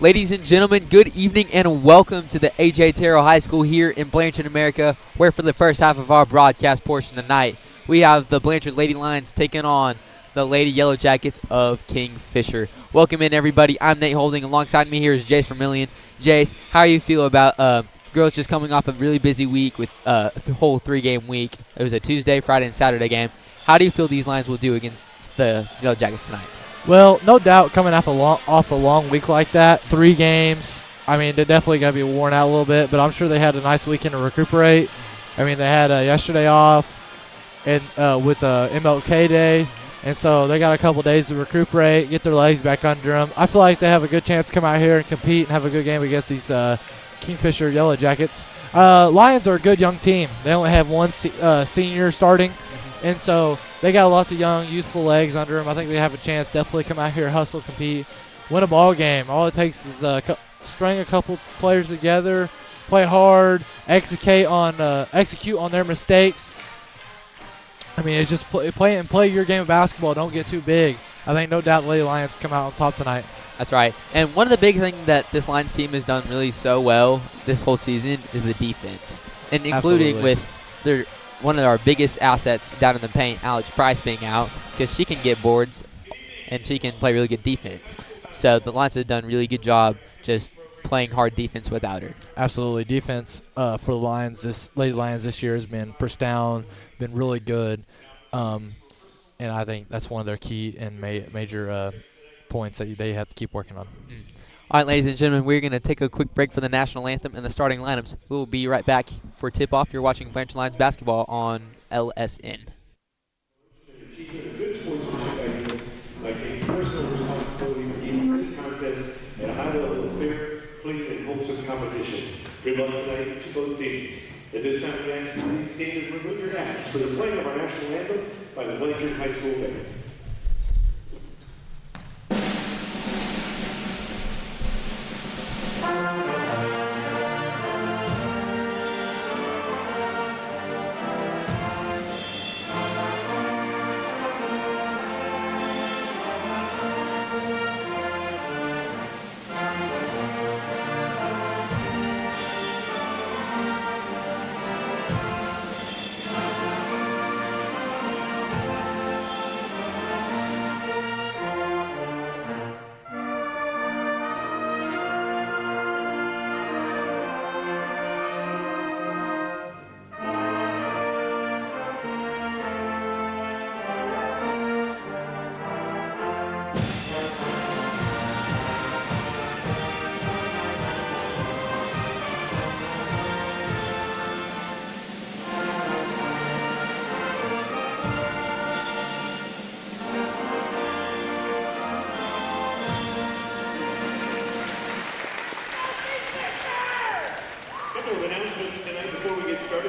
Ladies and gentlemen, good evening and welcome to the A.J. Terrell High School here in Blanchard, America, where for the first half of our broadcast portion tonight, we have the Blanchard Lady Lions taking on the Lady Yellow Jackets of Kingfisher. Welcome in, everybody. I'm Nate Holding. Alongside me here is Jace Vermillion. Jace, how do you feel about girls just coming off a really busy week with the whole three-game week? It was a Tuesday, Friday, and Saturday game. How do you feel these Lions will do against the Yellow Jackets tonight? Well, no doubt coming off a long week like that, 3 games, I mean, they're definitely going to be worn out a little bit, but I'm sure they had a nice weekend to recuperate. I mean, they had yesterday off and with MLK Day, and so they got a couple days to recuperate, get their legs back under them. I feel like they have a good chance to come out here and compete and have a good game against these Kingfisher Yellow Jackets. Lions are a good young team. They only have one senior starting, and so they got lots of young, youthful legs under them. I think they have a chance to definitely come out here, hustle, compete, win a ball game. All it takes is string a couple players together, play hard, execute on their mistakes. I mean, it's just play your game of basketball. Don't get too big. I think no doubt the Lady Lions come out on top tonight. That's right. And one of the big things that this Lions team has done really so well this whole season is the defense, and including with one of our biggest assets down in the paint, Alex Price, being out, because she can get boards and she can play really good defense. So the Lions have done a really good job just playing hard defense without her. Absolutely. Defense for the Lions, Lady Lions this year has been pressed down, been really good. And I think that's one of their key and major points that they have to keep working on. All right, ladies and gentlemen, we're going to take a quick break for the national anthem and the starting lineups. We'll be right back for tip-off. You're watching Blanchard Lions basketball on LSN. Good sportsmanship ideas like taking personal responsibility for keeping this contest at a high level of fair, clean, and wholesome competition. Good luck tonight to both teams. At this time, we ask you to please stand and remove your hats for the playing of our national anthem by the Blanchard High School Band.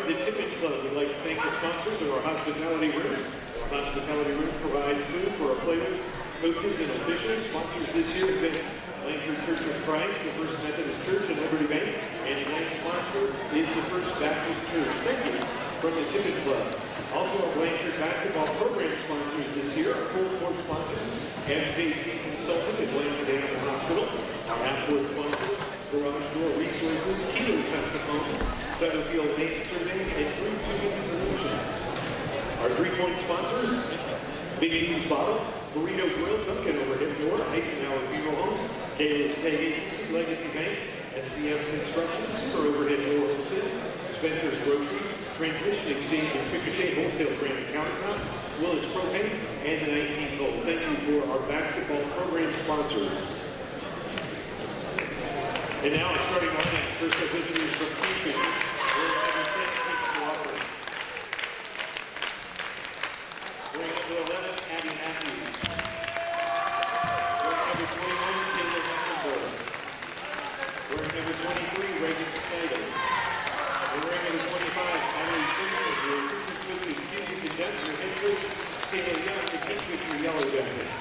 The Tipping Club would like to thank the sponsors of our hospitality room. Our hospitality room provides food for our players, coaches, and officials. Sponsors this year have been Blanchard Church of Christ, the First Methodist Church, and Liberty Bank. And tonight's sponsor is the First Baptist Church. Thank you from the Tipping Club. Also, our Blanchard basketball program sponsors this year, our full court sponsors, MKG Consulting at Blanchard Animal Hospital. Our half-court sponsors, Garage Door Resources, Keeler Custom Homes, Sutterfield Main Survey, and Blue Tubing Solutions. Our three-point sponsors, Big E's Bottle, Burrito Grill, Dunkin' Overhead Door, Eisenhower Funeral Home, Kayla's Tag Agency, Legacy Bank, SCM Construction, Super Overhead Door Wholesale, Spencer's Grocery, Transmission Exchange and Ricochet Wholesale Granite Countertops, Willis Propane, and the 19 Gold. Thank you for our basketball program sponsors. And now our starting lineups. First up, visitors from Kingfisher. Wearing number 11, Abby Matthews. Wearing number 21, Taylor Hackenberg. Wearing number 23, Reagan Snyder. And wearing number 25, Emily Kingston, the assistant coach of music conductor, head coach, Taylor Young, the Kingfisher Yellow Jackets.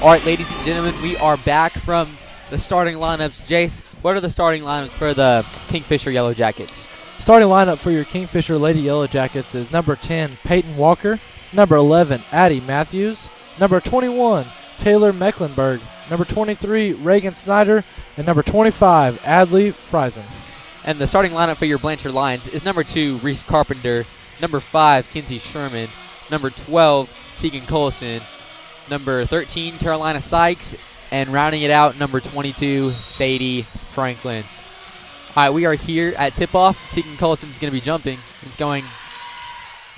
All right, ladies and gentlemen, we are back from the starting lineups. Jace, what are the starting lineups for the Kingfisher Yellow Jackets? Starting lineup for your Kingfisher Lady Yellow Jackets is number 10, Peyton Walker, number 11, Addie Matthews, number 21, Taylor Mecklenburg, number 23, Reagan Snyder, and number 25, Adley Friesen. And the starting lineup for your Blanchard Lions is number 2, Reese Carpenter, number 5, Kinsey Sherman, number 12, Tegan Colson, number 13, Carolina Sykes, and rounding it out, number 22, Sadie Franklin. All right, we are here at tip-off. Tegan Colson's going to be jumping.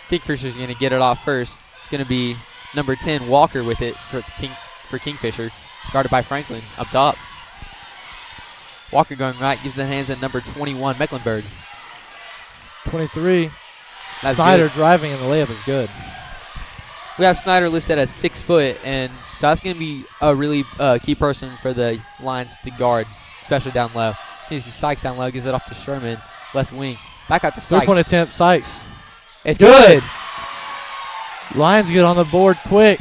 Kingfisher's going to get it off first. It's going to be number 10, Walker, with it for Kingfisher, guarded by Franklin up top. Walker going right, gives the hands at number 21, Mecklenburg. 23, That's Snyder good. driving, and the layup is good. We have Snyder listed as 6 foot, and so that's going to be a really key person for the Lions to guard, especially down low. You see Sykes down low, gives it off to Sherman, left wing. Back out to Sykes. Three-point attempt, Sykes. It's good. Lions get on the board quick.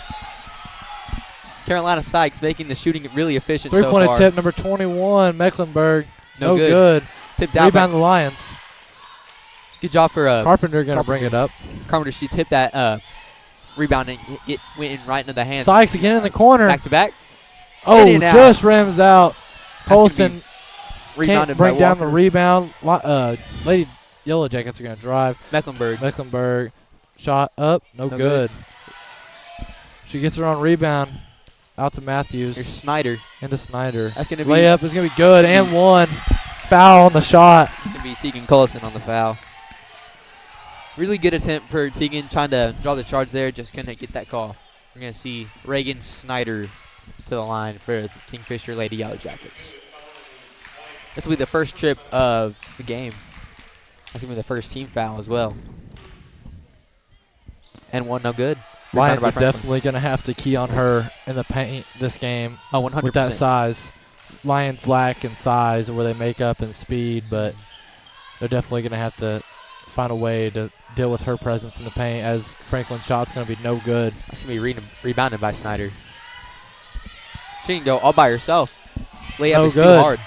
Carolina Sykes making the shooting really efficient so far. Three-point attempt, number 21, Mecklenburg. No good. Tipped out. Rebound the Lions. Good job for Carpenter going to bring it up. Carpenter. She tipped that rebound and it went right into the hands. Sykes again in the corner. Back to back. Oh, In and out. just rims out. Colson Rebounded can't bring by down Walker. the rebound. Lady Yellow Jackets are going to drive. Mecklenburg. Shot up. No No good. She gets her on rebound. Out to Matthews. Here's Snyder. Into Snyder. That's going to be Layup is going to be good. And one. Foul on the shot. It's going to be Tegan Colson on the foul. Really good attempt for Tegan, trying to draw the charge there. Just couldn't get that call. We're going to see Reagan Snyder to the line for the Kingfisher Lady Yellow Jackets. This will be the first trip of the game. That's going to be the first team foul as well. And one no good. Lions Rebounded by are Franklin. definitely going to have to key on her in the paint this game. Oh, 100%. With that size. Lions lack in size where they make up in speed, but they're definitely going to have to find a way to deal with her presence in the paint, as Franklin's shot's going to be no good. That's going to be rebounded by Snyder. She can go all by herself. Layup No is good. too hard.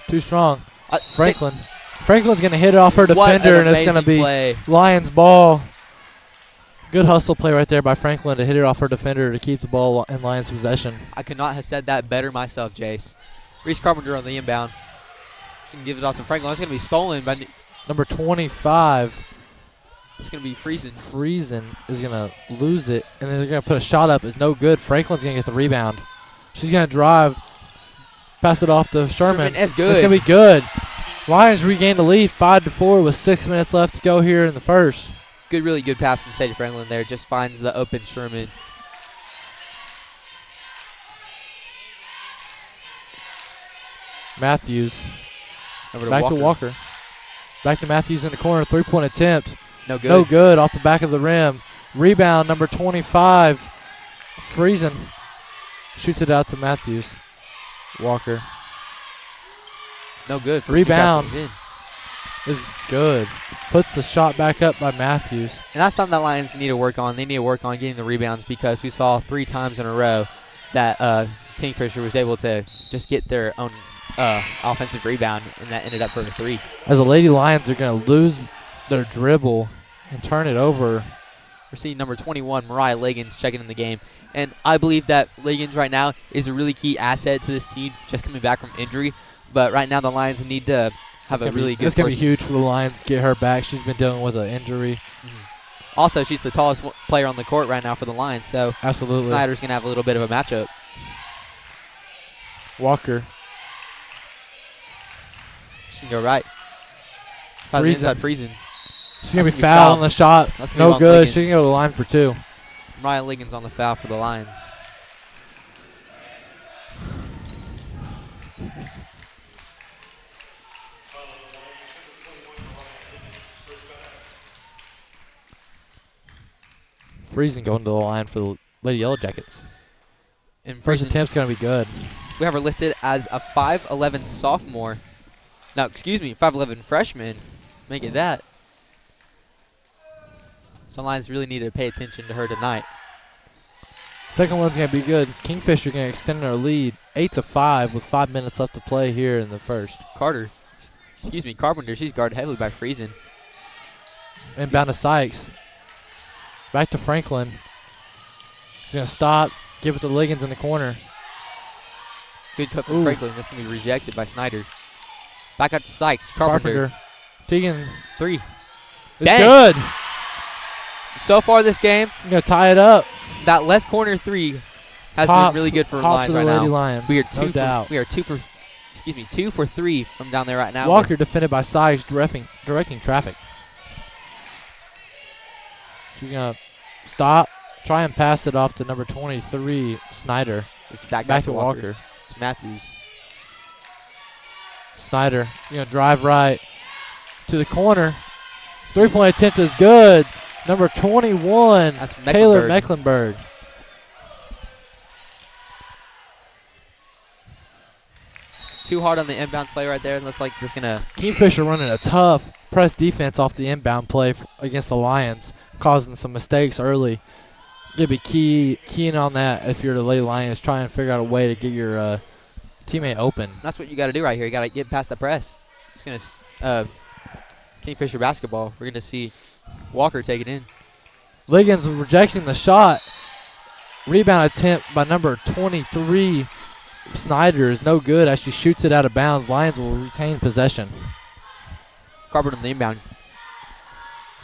Too strong. Franklin's going to hit it off her defender, and it's going to be play. Lions ball. Good hustle play right there by Franklin to hit it off her defender to keep the ball in Lions possession. I could not have said that better myself, Jace. Reese Carpenter on the inbound. She can give it off to Franklin. It's going to be stolen by Number 25. It's going to be Friesen. Friesen is going to lose it, and then they're going to put a shot up. It's no good. Franklin's going to get the rebound. She's going to drive, pass it off to Sherman. That's good. It's going to be good. Lions regained the lead 5-4 with 6 minutes left to go here in the first. Good, really good pass from Sadie Franklin there. Just finds the open Sherman. Matthews. Over to Back Walker. to Walker. Back to Matthews in the corner. Three-point attempt. No good. No good. Off the back of the rim. Rebound, number 25. Friesen shoots it out to Matthews. Walker. No good. For Rebound. Newcastle again. Is good. Puts the shot back up by Matthews. And that's something that Lions need to work on. They need to work on getting the rebounds, because we saw 3 times in a row that Kingfisher was able to just get their own offensive rebound, and that ended up for a 3. As the Lady Lions are going to lose their dribble and turn it over. We're seeing number 21, Mariah Liggins, checking in the game. And I believe that Liggins right now is a really key asset to this team, just coming back from injury. But right now the Lions need to have a really good It's going to person. be huge for the Lions to get her back. She's been dealing with an injury. Also, she's the tallest player on the court right now for the Lions, so Absolutely. Snyder's going to have a little bit of a matchup. Walker. She can go right. Friesen. She's going to That's be fouled on the shot. That's gonna be No on good. Liggins. She can go to the line for 2. Mariah Liggins on the foul for the Lions. Friesen going to the line for the Lady Yellow Jackets. And First Friesen, attempt's going to be good. we have her listed as a 5'11 sophomore. No, excuse me, 5'11 freshman. Make it that. So Lions really need to pay attention to her tonight. Second one's going to be good. Kingfisher going to extend their lead 8-5 with 5 minutes left to play here in the first. Carpenter, she's guarded heavily by Friesen. Inbound to Sykes. Back to Franklin. He's going to stop, give it to Liggins in the corner. Good cut from Franklin. That's going to be rejected by Snyder. Back out to Sykes. Carpenter. Teagan. 3. It's good. So far this game, I'm going to tie it up. that left corner 3 has been really good for Lions right now. Lions, We are two for 3 from down there right now. Walker defended by Sykes, directing traffic. She's going to stop, try and pass it off to number 23, Snyder. It's back to Walker. It's Matthews. Snyder, drive right to the corner. 3-point attempt is good. Number 21, That's Taylor Mecklenburg. Too hard on the inbounds play right there. It looks like this gonna. Kingfisher running a tough press defense off the inbound play against the Lions, causing some mistakes early. You'll be keying on that if you're the Lady Lions, trying to figure out a way to get your teammate open. That's what you got to do right here. You got to get past the press. It's gonna Kingfisher basketball. We're gonna see Walker take it in. Liggins rejecting the shot. Rebound attempt by number 23, Snyder, is no good as she shoots it out of bounds. Lions will retain possession. Carpenter on the inbound.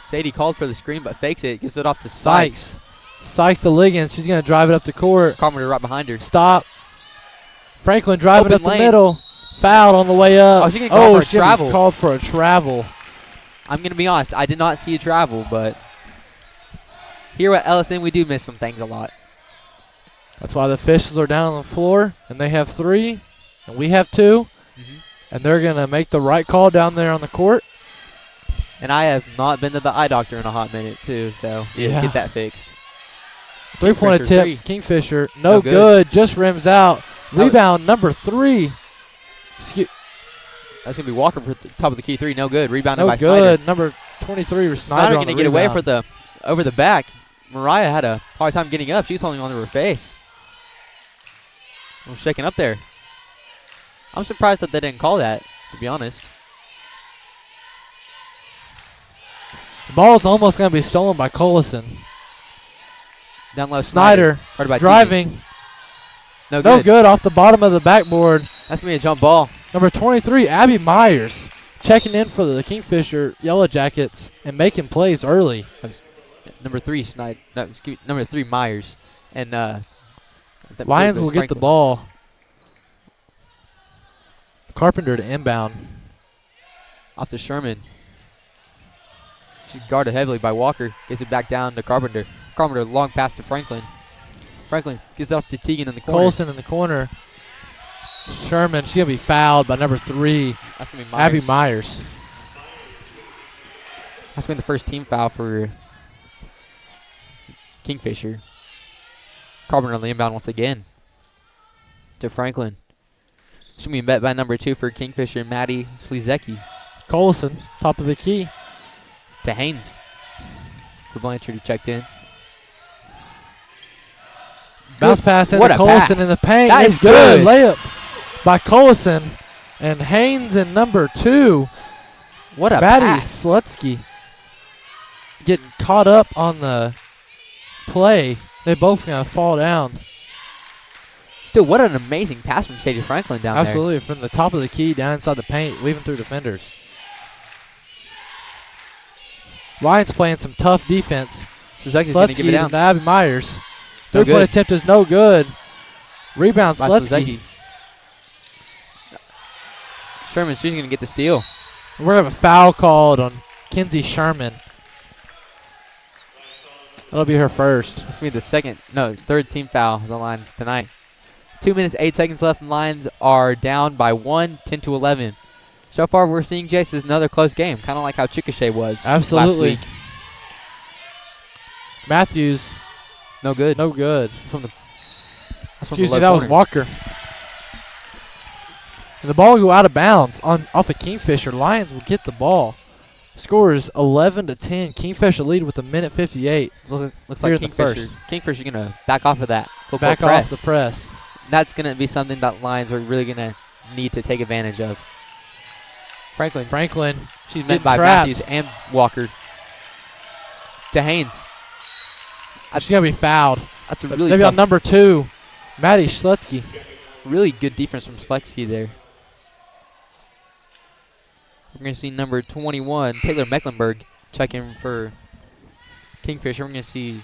Sadie called for the screen but fakes it. Gives it off to Sykes. Sykes to Liggins. She's going to drive it up the court. Carpenter right behind her. Stop. Franklin driving Open up lane. the middle. Fouled on the way up. Oh, she's getting called for a travel. Called for a travel. I'm going to be honest. I did not see a travel, but here at Ellison, we do miss some things a lot. That's why the officials are down on the floor, and they have 3, and we have 2. And they're going to make the right call down there on the court. And I have not been to the eye doctor in a hot minute, too, so get that fixed. 3-point Kingfisher, attempt, Kingfisher. No good. Just rims out. Rebound number 3. That's going to be Walker for the top of the key 3. No good. Rebounded No by good. Snyder. Number 23, Snyder going to get away for the over the back. Mariah had a hard time getting up. She was holding on to her face. I'm shaking up there. I'm surprised that they didn't call that, to be honest. The ball's almost going to be stolen by Collison. Down low, Snyder driving. No good off the bottom of the backboard. That's going to be a jump ball. Number 23, Abby Myers, checking in for the Kingfisher Yellow Jackets and making plays early. Number 3, Snyder. No, excuse me, number 3, Myers. And Lions will get the ball. Carpenter to inbound. Off to Sherman. She's guarded heavily by Walker. Gets it back down to Carpenter. Carpenter, long pass to Franklin. Franklin gets it off to Teagan in the corner. Colson in the corner. Sherman, she's going to be fouled by number 3, That's going to be Myers. Abby Myers. That's been the first team foul for Kingfisher. Carpenter on the inbound once again to Franklin. She's going to be met by number 2 for Kingfisher, Maddie Slezecki. Colson, top of the key. To Haynes for Blanchard, who checked in. Bounce pass into What a Colson pass. in the paint. That It's is good. Layup by Colson. And Haynes in number 2. What a Maddie pass. Slutsky getting caught up on the play. They both going to fall down. Still, what an amazing pass from Sadie Franklin down Absolutely, from the top of the key down inside the paint, weaving through defenders. Lions playing some tough defense. there. Slezecki's going to give it Slutsky down. to Abby Myers. No 3-point good. attempt is no good. Rebound By Slutsky. Slezecki. Sherman, she's going to get the steal. We're going to have a foul called on Kinsey Sherman. That'll be her first. This will be the third team foul of the Lions tonight. 2 minutes, 8 seconds left, and Lions are down by 1, 10-11. So far, we're seeing, Jace, this is another close game, kind of like how Chickasha was Absolutely. last week. Matthews, No good. no good. From the Excuse low me, that was corner. Walker. And the ball will go out of bounds off of Kingfisher. Lions will get the ball. Score is 11-10. Kingfisher lead with a minute 58. Looks Here like in the first. Kingfisher going to back off of that. Back press. off the press. That's going to be something that Lions are really going to need to take advantage of. Franklin. She's met by trapped. Matthews and Walker. To Haynes. She's going to be fouled. That's a really Maybe tough, on number 2, Maddie Schlutsky. really good defense from Slexy there. We're going to see number 21, Taylor Mecklenburg, check in for Kingfisher. We're going to see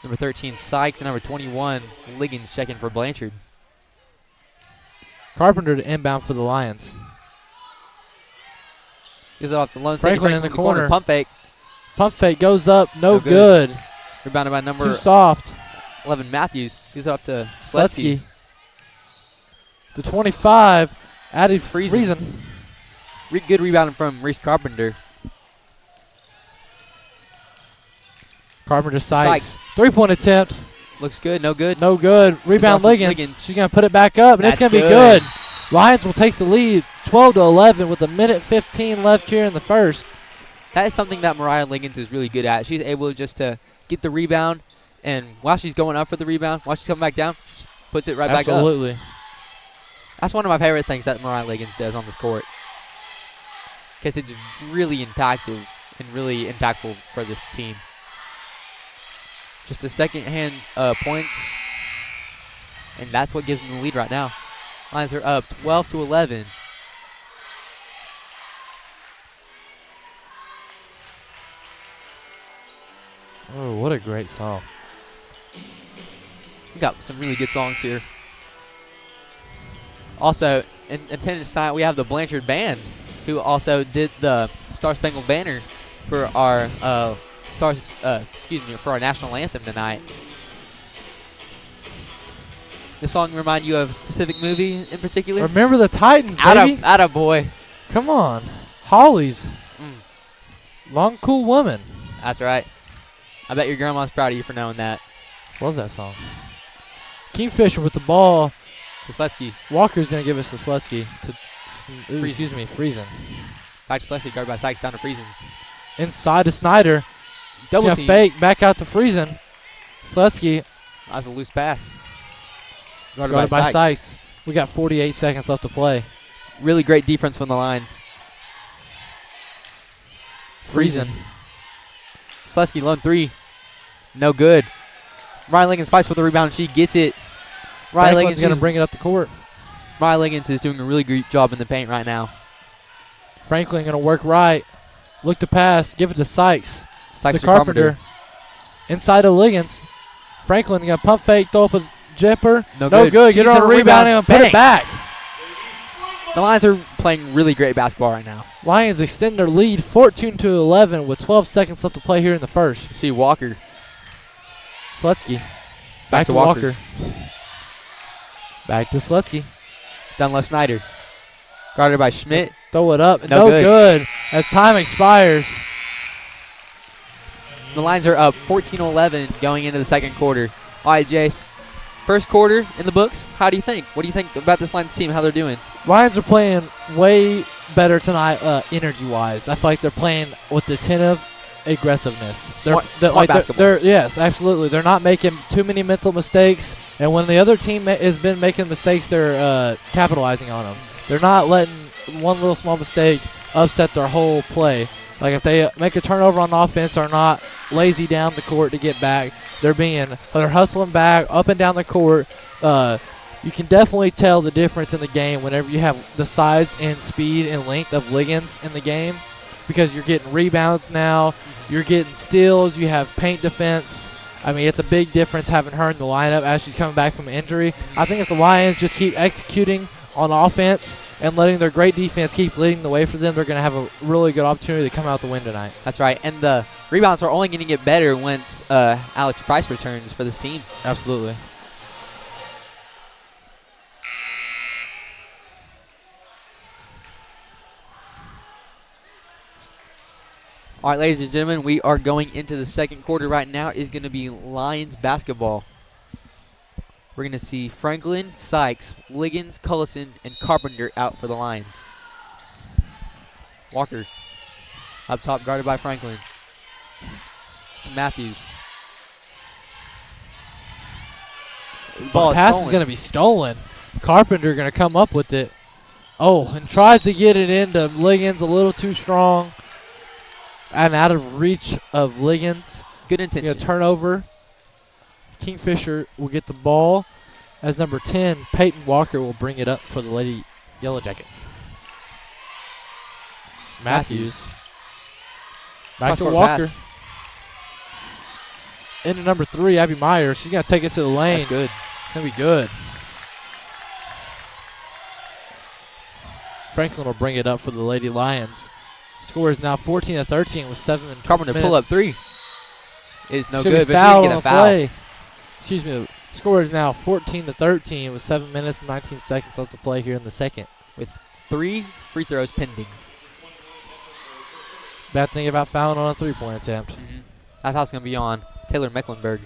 number 13, Sykes, and number 21, Liggins, check in for Blanchard. Carpenter to inbound for the Lions. Gives it off to Lone Franklin in the corner. Pump fake. Pump fake goes up. No good. Rebounded by number Too soft. 11, Matthews. Gives it off to Sletsky. To 25. Added Friesen. Good rebounding from Reese Carpenter. Carpenter Sykes. 3-point attempt. Looks good. No good. No good. Rebound Liggins. She's going to put it back up, and it's going to be good. Lions will take the lead 12-11 with a minute 15 left here in the first. That is something that Mariah Liggins is really good at. She's able just to get the rebound, and while she's going up for the rebound, while she's coming back down, she puts it right back up. Absolutely. That's one of my favorite things that Mariah Liggins does on this court, because it's really impactful and really impactful for this team. Just the second-hand points, and that's what gives them the lead right now. Lions are up 12-11. Oh, what a great song. We got some really good songs here. Also, in attendance tonight, we have the Blanchard Band, who also did the Star Spangled Banner for our for our national anthem tonight. This song remind you of a specific movie in particular? Remember the Titans, baby. Atta boy. Come on. Hollies. Long, cool woman. That's right. I bet your grandma's proud of you for knowing that. Love that song. Kingfisher with the ball. To Sletsky. Walker's going to give us to Sletsky. Friesen. Back to Sletsky, guarded by Sykes, down to Friesen. Inside to Snyder. Double team. Fake, back out to Friesen. Sletsky. That was a loose pass. Guarded by Sykes. We got 48 seconds left to play. Really great defense from the Lions. Friesen. Sletsky, lone three. No good. Ryan Liggins fights for the rebound. She gets it. Ryan Liggins going to bring it up the court. Ryan Liggins is doing a really great job in the paint right now. Franklin going to work right. Look to pass. Give it to Sykes. Sykes to Carpenter. Inside to Liggins. Franklin going to pump fake. Throw up a jumper. No good. Get her on a rebound and put it back. The Lions are playing really great basketball right now. Lions extend their lead 14-11 with 12 seconds left to play here in the first. See Walker. Sletsky. Back to Walker. Back to Sletsky. Down low Snyder. Guarded by Schmidt. Throw it up. No good. As time expires. The Lions are up 14-11 going into the second quarter. All right, Jace. First quarter in the books. How do you think? What do you think about this Lions team, how they're doing? Lions are playing way better tonight energy-wise. I feel like they're playing with attentive aggressiveness. Smart basketball. Yes, absolutely. They're not making too many mental mistakes, and when the other team has been making mistakes, they're capitalizing on them. They're not letting one little small mistake upset their whole play. Like if they make a turnover on offense, they're not lazy down the court to get back. They're hustling back up and down the court. You can definitely tell the difference in the game whenever you have the size and speed and length of Liggins in the game, because you're getting rebounds now, you're getting steals, you have paint defense. I mean, it's a big difference having her in the lineup as she's coming back from injury. I think if the Lions just keep executing on offense and letting their great defense keep leading the way for them, they're going to have a really good opportunity to come out the win tonight. That's right. And the rebounds are only going to get better once Alex Price returns for this team. Absolutely. All right, ladies and gentlemen, we are going into the second quarter right now. Is going to be Lions basketball. We're going to see Franklin, Sykes, Liggins, Cullison, and Carpenter out for the Lions. Walker Up top, guarded by Franklin. To Matthews. Ball Pass is stolen. going to be stolen. Carpenter going to come up with it. Oh, and tries to get it into Liggins, a little too strong. And out of reach of Liggins. Good intention. Turnover. Kingfisher will get the ball. As number 10, Peyton Walker will bring it up for the Lady Yellow Jackets. Matthews. Back to Cross-court Walker. pass. Into number 3, Abby Myers. She's going to take it to the lane. That's good. Going to be good. Franklin will bring it up for the Lady Lions. Score is now 14-13 with 7 minutes. Carpenter pull up 3. Is no Should good, be but she fouled didn't get on a the foul. play. Excuse me. The score is now 14-13 with 7 minutes and 19 seconds left to play here in the second. 3 free throws pending. Bad thing about fouling on a three-point attempt. I thought it was going to be on Taylor Mecklenburg.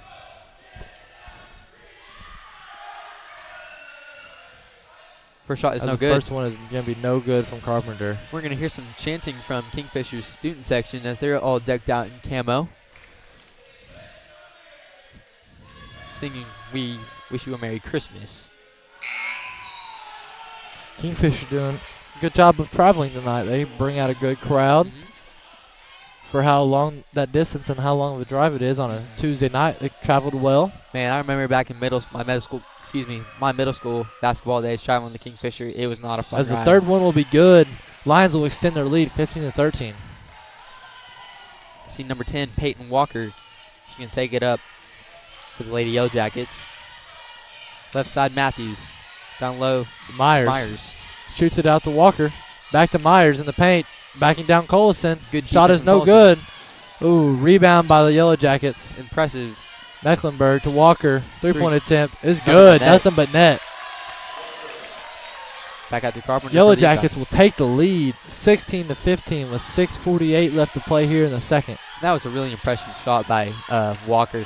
First shot is no The good. first one is going to be no good from Carpenter. We're going to hear some chanting from Kingfisher's student section as they're all decked out in camo. Singing, "We wish you a Merry Christmas." Kingfisher doing a good job of traveling tonight. They bring out a good crowd for how long that distance and how long of a drive it is on a Tuesday night. They traveled well. Man, I remember back in my middle school basketball days traveling to Kingfisher. It was not a fun As ride. the third one will be good, Lions will extend their lead 15-13. See number 10, Peyton Walker. She can take it up for the Lady Yellow Jackets. Left side, Matthews. Down low, Myers shoots it out to Walker. Back to Myers in the paint. Backing down Collison. Good Shot defense is from no Collison. good. Ooh, rebound by the Yellow Jackets. Impressive. Mecklenburg to Walker. Three-point attempt is Nothing good. but net. Nothing but net. Back out to Carpenter. Yellow for the rebound. Jackets will take the lead 16-15 with 6:48 left to play here in the second. That was a really impressive shot by Walker.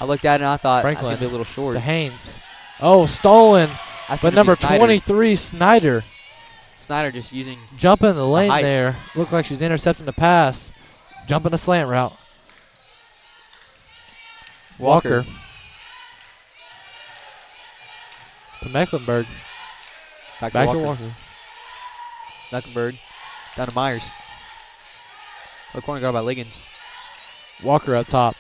I looked at it and I thought that's Franklin. going to be a little short. To Haynes. Oh, stolen. That's But gonna be number Snyder. 23, Snyder, Snyder just using jumping in the lane height. there. Looked like she's intercepting the pass. Jumping a slant route. Walker. To Mecklenburg. Back Back to to Walker. Walker. Mecklenburg. Down to Myers. Low corner guard by Liggins. Walker up top.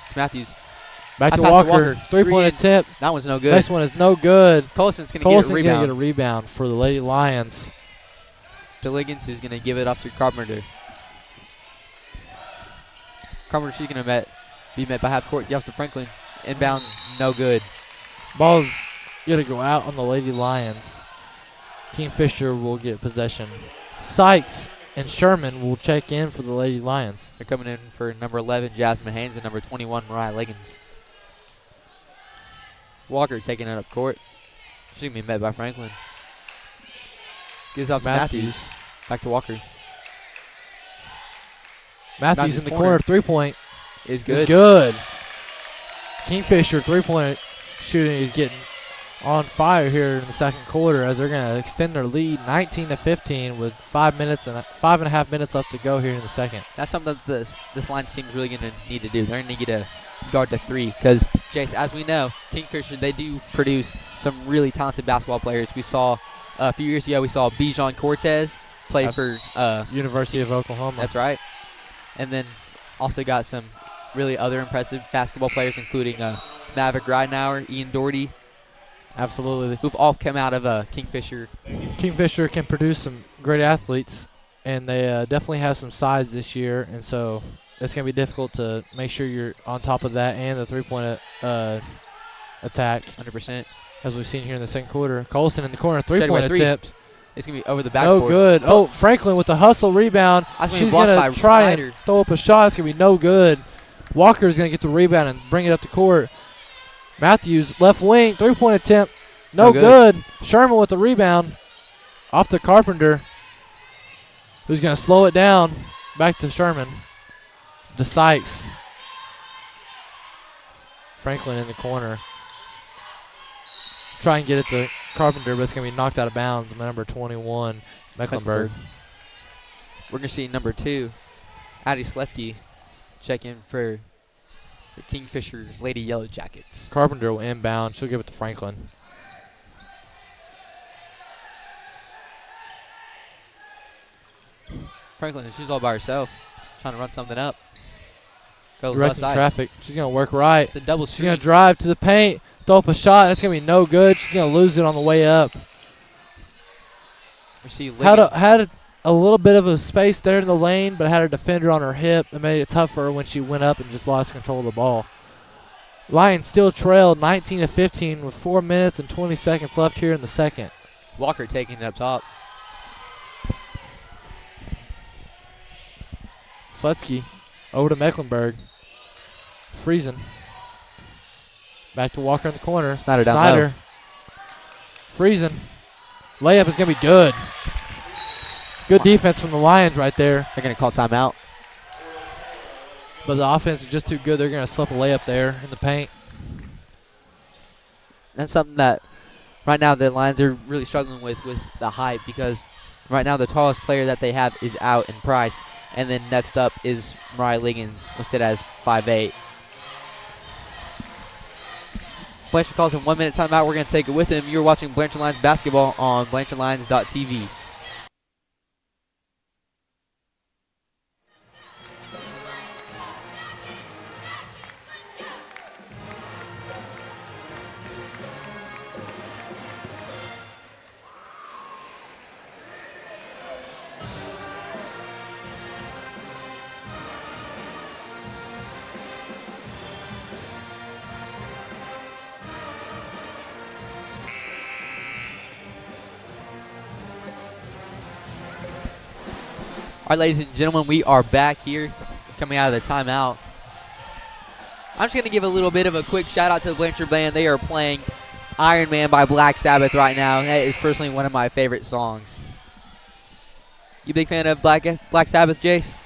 It's Matthews. Back I to passed to Walker. Walker. Three-point Three in. attempt. That one's no good. Next one is no good. Colson's going to get a Colson's going to rebound. get a rebound for the Lady Lions. To Liggins, who's going to give it off to Carpenter. Carpenter, she's going to be met by half court. Yelps to Franklin. Inbounds, no good. Ball's going to go out on the Lady Lions. Kingfisher will get possession. Sykes and Sherman will check in for the Lady Lions. They're coming in for number 11, Jasmine Haynes, and number 21, Mariah Liggins. Walker taking it up court. She's going to be met by Franklin. Gives off to Matthews. Back to Walker. Matthews in the corner. Three-point Is good. is good. Kingfisher three-point shooting is getting on fire here in the second quarter as they're going to extend their lead 19-15 with 5.5 minutes left to go here in the second. That's something that this line seems really going to need to do. They're going to get a guard to 3 because, Jace, as we know, Kingfisher, they do produce some really talented basketball players. We saw a few years ago, we saw Bijan Cortez play for University of Oklahoma. That's right. And then also got some really other impressive basketball players, including Maverick Ridenauer, Ian Doherty, Absolutely. who've all come out of Kingfisher. Kingfisher can produce some great athletes, and they definitely have some size this year, and so it's going to be difficult to make sure you're on top of that and the three-point attack, 100%. as we've seen here in the second quarter. Colson in the corner, three-point three. attempt. It's going to be over the backboard. No good. Oh, Franklin with the hustle rebound. That's gonna be She's blocked going by to try Snyder. and throw up a shot. It's going to be no good. Walker's going to get the rebound and bring it up to court. Matthews, left wing, three-point attempt. No good. Sherman with the rebound off the Carpenter, who's going to slow it down. Back to Sherman. To Sykes. Franklin in the corner. Try and get it to Carpenter, but it's going to be knocked out of bounds by number 21, Mecklenburg. We're going to see number 2, Addie Slesky, check in for the Kingfisher Lady Yellow Jackets. Carpenter will inbound. She'll give it to Franklin. Franklin, she's all by herself, trying to run something up. Goes left Directing side. traffic. She's going to work right. It's a double She's screen. going to drive to the paint, throw up a shot, and it's going to be no good. She's going to lose it on the way up. We see Had a little bit of a space there in the lane, but had her defender on her hip and made it tough for her when she went up and just lost control of the ball. Lions still trailed 19-15 with 4 minutes and 20 seconds left here in the second. Walker taking it up top. Fletsky over to Mecklenburg. Friesen. Back to Walker in the corner. Snyder down low. Friesen. Layup is going to be good. Good defense from the Lions right there. They're going to call timeout. But the offense is just too good. They're going to slip a layup there in the paint. That's something that right now the Lions are really struggling with the height, because right now the tallest player that they have is out in Price. And then next up is Mariah Liggins, listed as 5'8". Blanchard calls him 1 minute timeout. We're going to take it with him. You're watching Blanchard Lions basketball on BlanchardLions.tv. All right, ladies and gentlemen, we are back here coming out of the timeout. I'm just going to give a little bit of a quick shout out to the Blanchard Band. They are playing Iron Man by Black Sabbath right now. That is personally one of my favorite songs. You a big fan of Black Sabbath, Jace?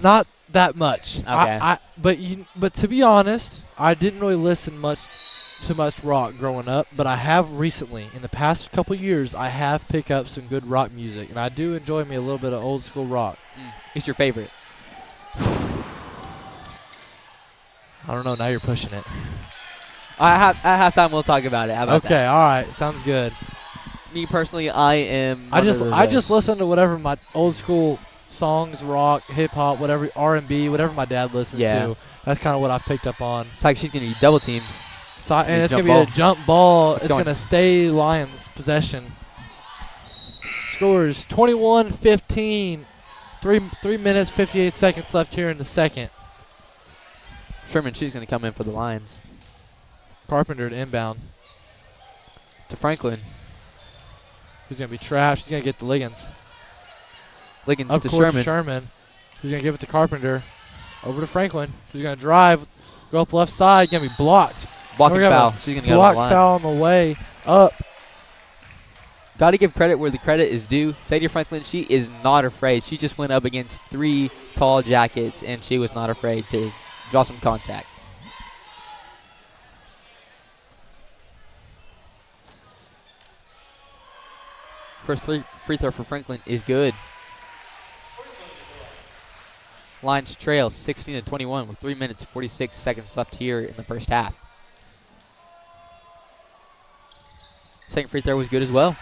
Not that much. Okay. But to be honest, I didn't really listen to much rock growing up, but I have recently, in the past couple years, I have picked up some good rock music, and I do enjoy me a little bit of old school rock. Who's your favorite? I don't know. Now you're pushing it. At halftime, we'll talk about it. How about Okay. All right. Sounds good. that? Me personally, I am. I just listen to whatever my old school songs, rock, hip hop, whatever, R&B, whatever my dad listens to. That's kind of what I've picked up on. It's like she's going to be double teamed. And it's going to be a jump ball. It's going going to stay Lions possession. Scores 21-15. 3 minutes, 58 seconds left here in the second. Sherman, she's going to come in for the Lions. Carpenter to inbound. To Franklin. Who's going to be trapped. She's going to get the Liggins. Liggins Up to court Sherman. to Sherman. Who's going to give it to Carpenter. Over to Franklin. Who's going to drive. Go up left side. Going to be blocked. Blocking foul. She's going to go to the line. Block foul on the way up. Got to give credit where the credit is due. Sadie Franklin, she is not afraid. She just went up against 3 tall jackets, and she was not afraid to draw some contact. First free throw for Franklin is good. Lions trail 16-21 with 3 minutes 46 seconds left here in the first half. Second free throw was good as well.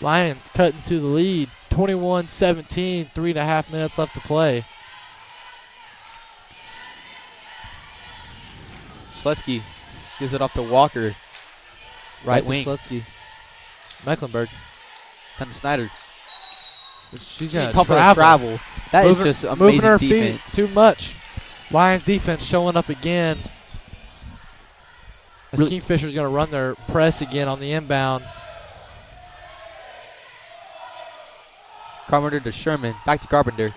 Lions cutting to the lead. 21-17, 3.5 minutes left to play. Sletsky gives it off to Walker. Right wing. Sletsky. Mecklenburg. Come to Snyder. She's going to to travel. That is just amazing moving her defense. feet too much. Lions defense showing up again. As Kingfisher's going to run their press again on the inbound. Carpenter to Sherman. Back to Carpenter.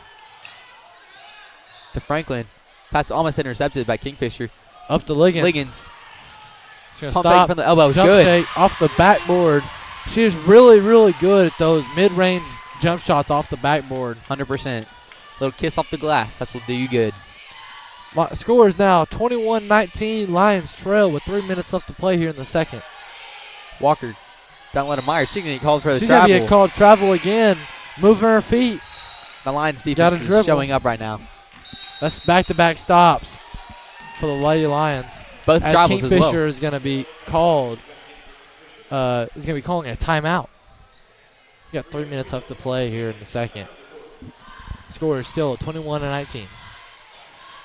To Franklin. Pass almost intercepted by Kingfisher. Up to Liggins. Liggins. She's going to Pump stop. fake from the elbow. It was Jump good. shake off the backboard. She is really, really good at those mid-range jump shots off the backboard. 100%. Little kiss off the glass. That's what do you good. Score is now 21-19. Lions trail with 3 minutes left to play here in the second. Walker Donletta Myers, she's going to get called for the She's travel. going to get called travel again. Moving her feet. The Lions defense is showing up right now. That's back-to-back stops for the Lady Lions. Both as travels as well. Kingfisher is going to be called. Is going to be calling a timeout. We got 3 minutes left to play here in the second. Score is still 21-19.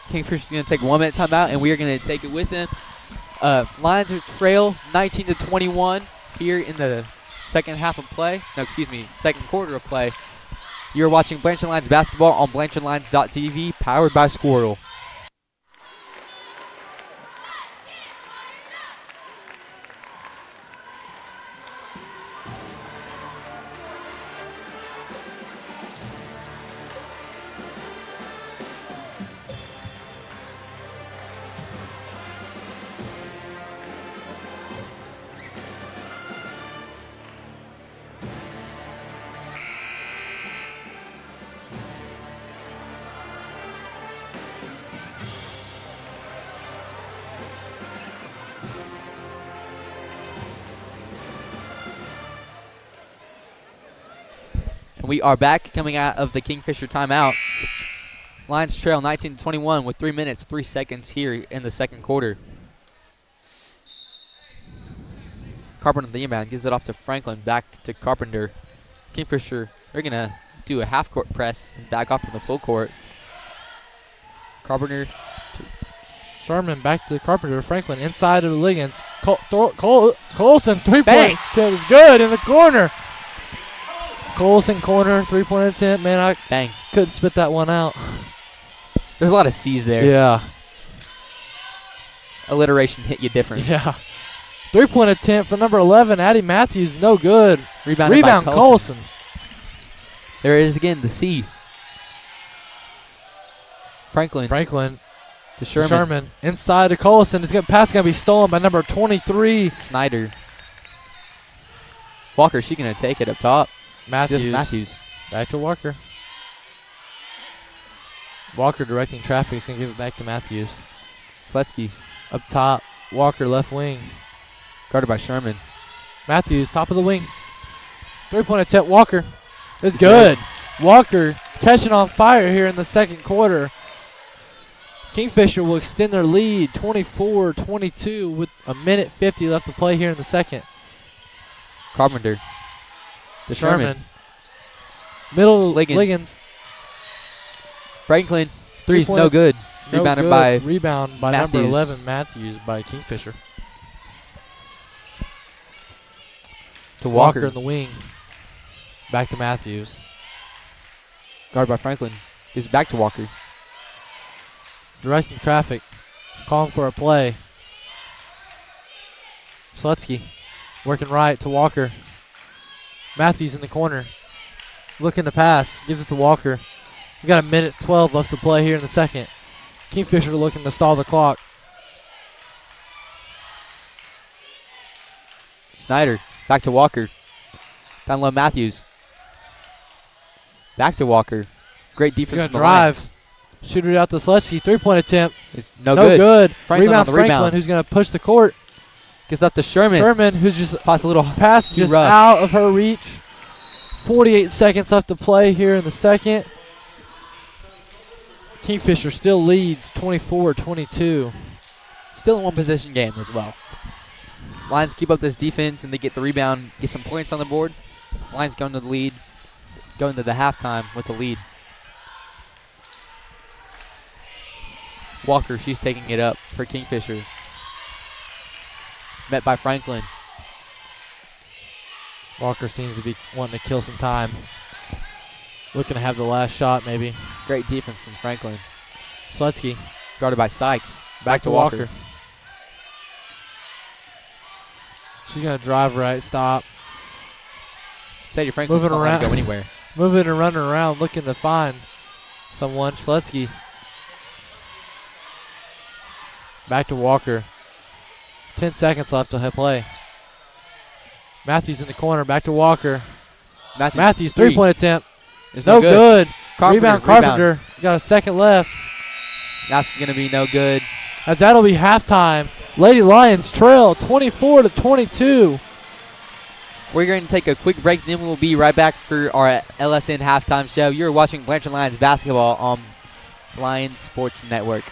Kingfisher's going to take a 1 minute timeout, and we are going to take it with them. Lions are trail 19-21 here in the second half of play. No, excuse me, second quarter of play. You're watching Blanchard Lions basketball on BlanchardLions.tv, powered by Squirrel. And we are back coming out of the Kingfisher timeout. Lions trail 19-21 with 3 minutes, 3 seconds here in the second quarter. Carpenter the inbound gives it off to Franklin, back to Carpenter. Kingfisher, they're going to do a half-court press and back off from the full court. Carpenter. Sherman back to Carpenter. Franklin inside of the Liggins. Colson, three-point attempt is good in the corner. Colson corner, three-point attempt. Man, I couldn't spit that one out. There's a lot of C's there. Yeah. Alliteration hit you different. Yeah. Three-point attempt for number 11, Addie Matthews, no good. Rebound Colson. There it is again, the C. Franklin. To Sherman. Inside to Colson. This pass going to be stolen by number 23. Snyder. Walker, she's going to take it up top. Matthews. Back to Walker. Walker directing traffic. He's going to give it back to Matthews. Sletsky. Up top. Walker left wing. Guarded by Sherman. Matthews, top of the wing. Three-point attempt. Walker. It's good. Walker catching on fire here in the second quarter. Kingfisher will extend their lead 24-22 with a minute 50 left to play here in the second. Carpenter. To Sherman. Middle Liggins. Franklin. Three's no good. Rebound by number 11 Matthews by Kingfisher. To Walker in the wing. Back to Matthews. Guarded by Franklin. Gives back to Walker. Directing traffic. Calling for a play. Sletsky working right to Walker. Matthews in the corner. Looking to pass. Gives it to Walker. We got a minute 12 left to play here in the second. Kingfisher looking to stall the clock. Snyder. Back to Walker. Down low Matthews. Back to Walker. Great defense from the drive. Lions. Shoot it out to Sletsky. Three-point attempt. No good. Rebound Franklin, who's going to push the court. Gets up to Sherman. Sherman, who's just passed a little pass just rough. out of her reach. 48 seconds left to play here in the second. Kingfisher still leads 24-22. Still in one possession game as well. Lions keep up this defense and they get the rebound, get some points on the board. Lions go into the lead, go into the halftime with the lead. Walker, she's taking it up for Kingfisher. Met by Franklin. Walker seems to be wanting to kill some time. Looking to have the last shot maybe. Great defense from Franklin. Sletsky. Guarded by Sykes. Back to Walker. She's going to drive right, stop. Sadie Franklin moving around. Go anywhere. Moving and running around, looking to find someone. Sletsky. Back to Walker. 10 seconds left to play. Matthews in the corner. Back to Walker. Matthews three-point attempt. It's no good. Rebound. Carpenter. Got a second left. That's going to be no good. As that'll be halftime. Lady Lions trail 24-22. We're going to take a quick break, then we'll be right back for our LSN halftime show. You're watching Blanchard Lions basketball on Lions Sports Network.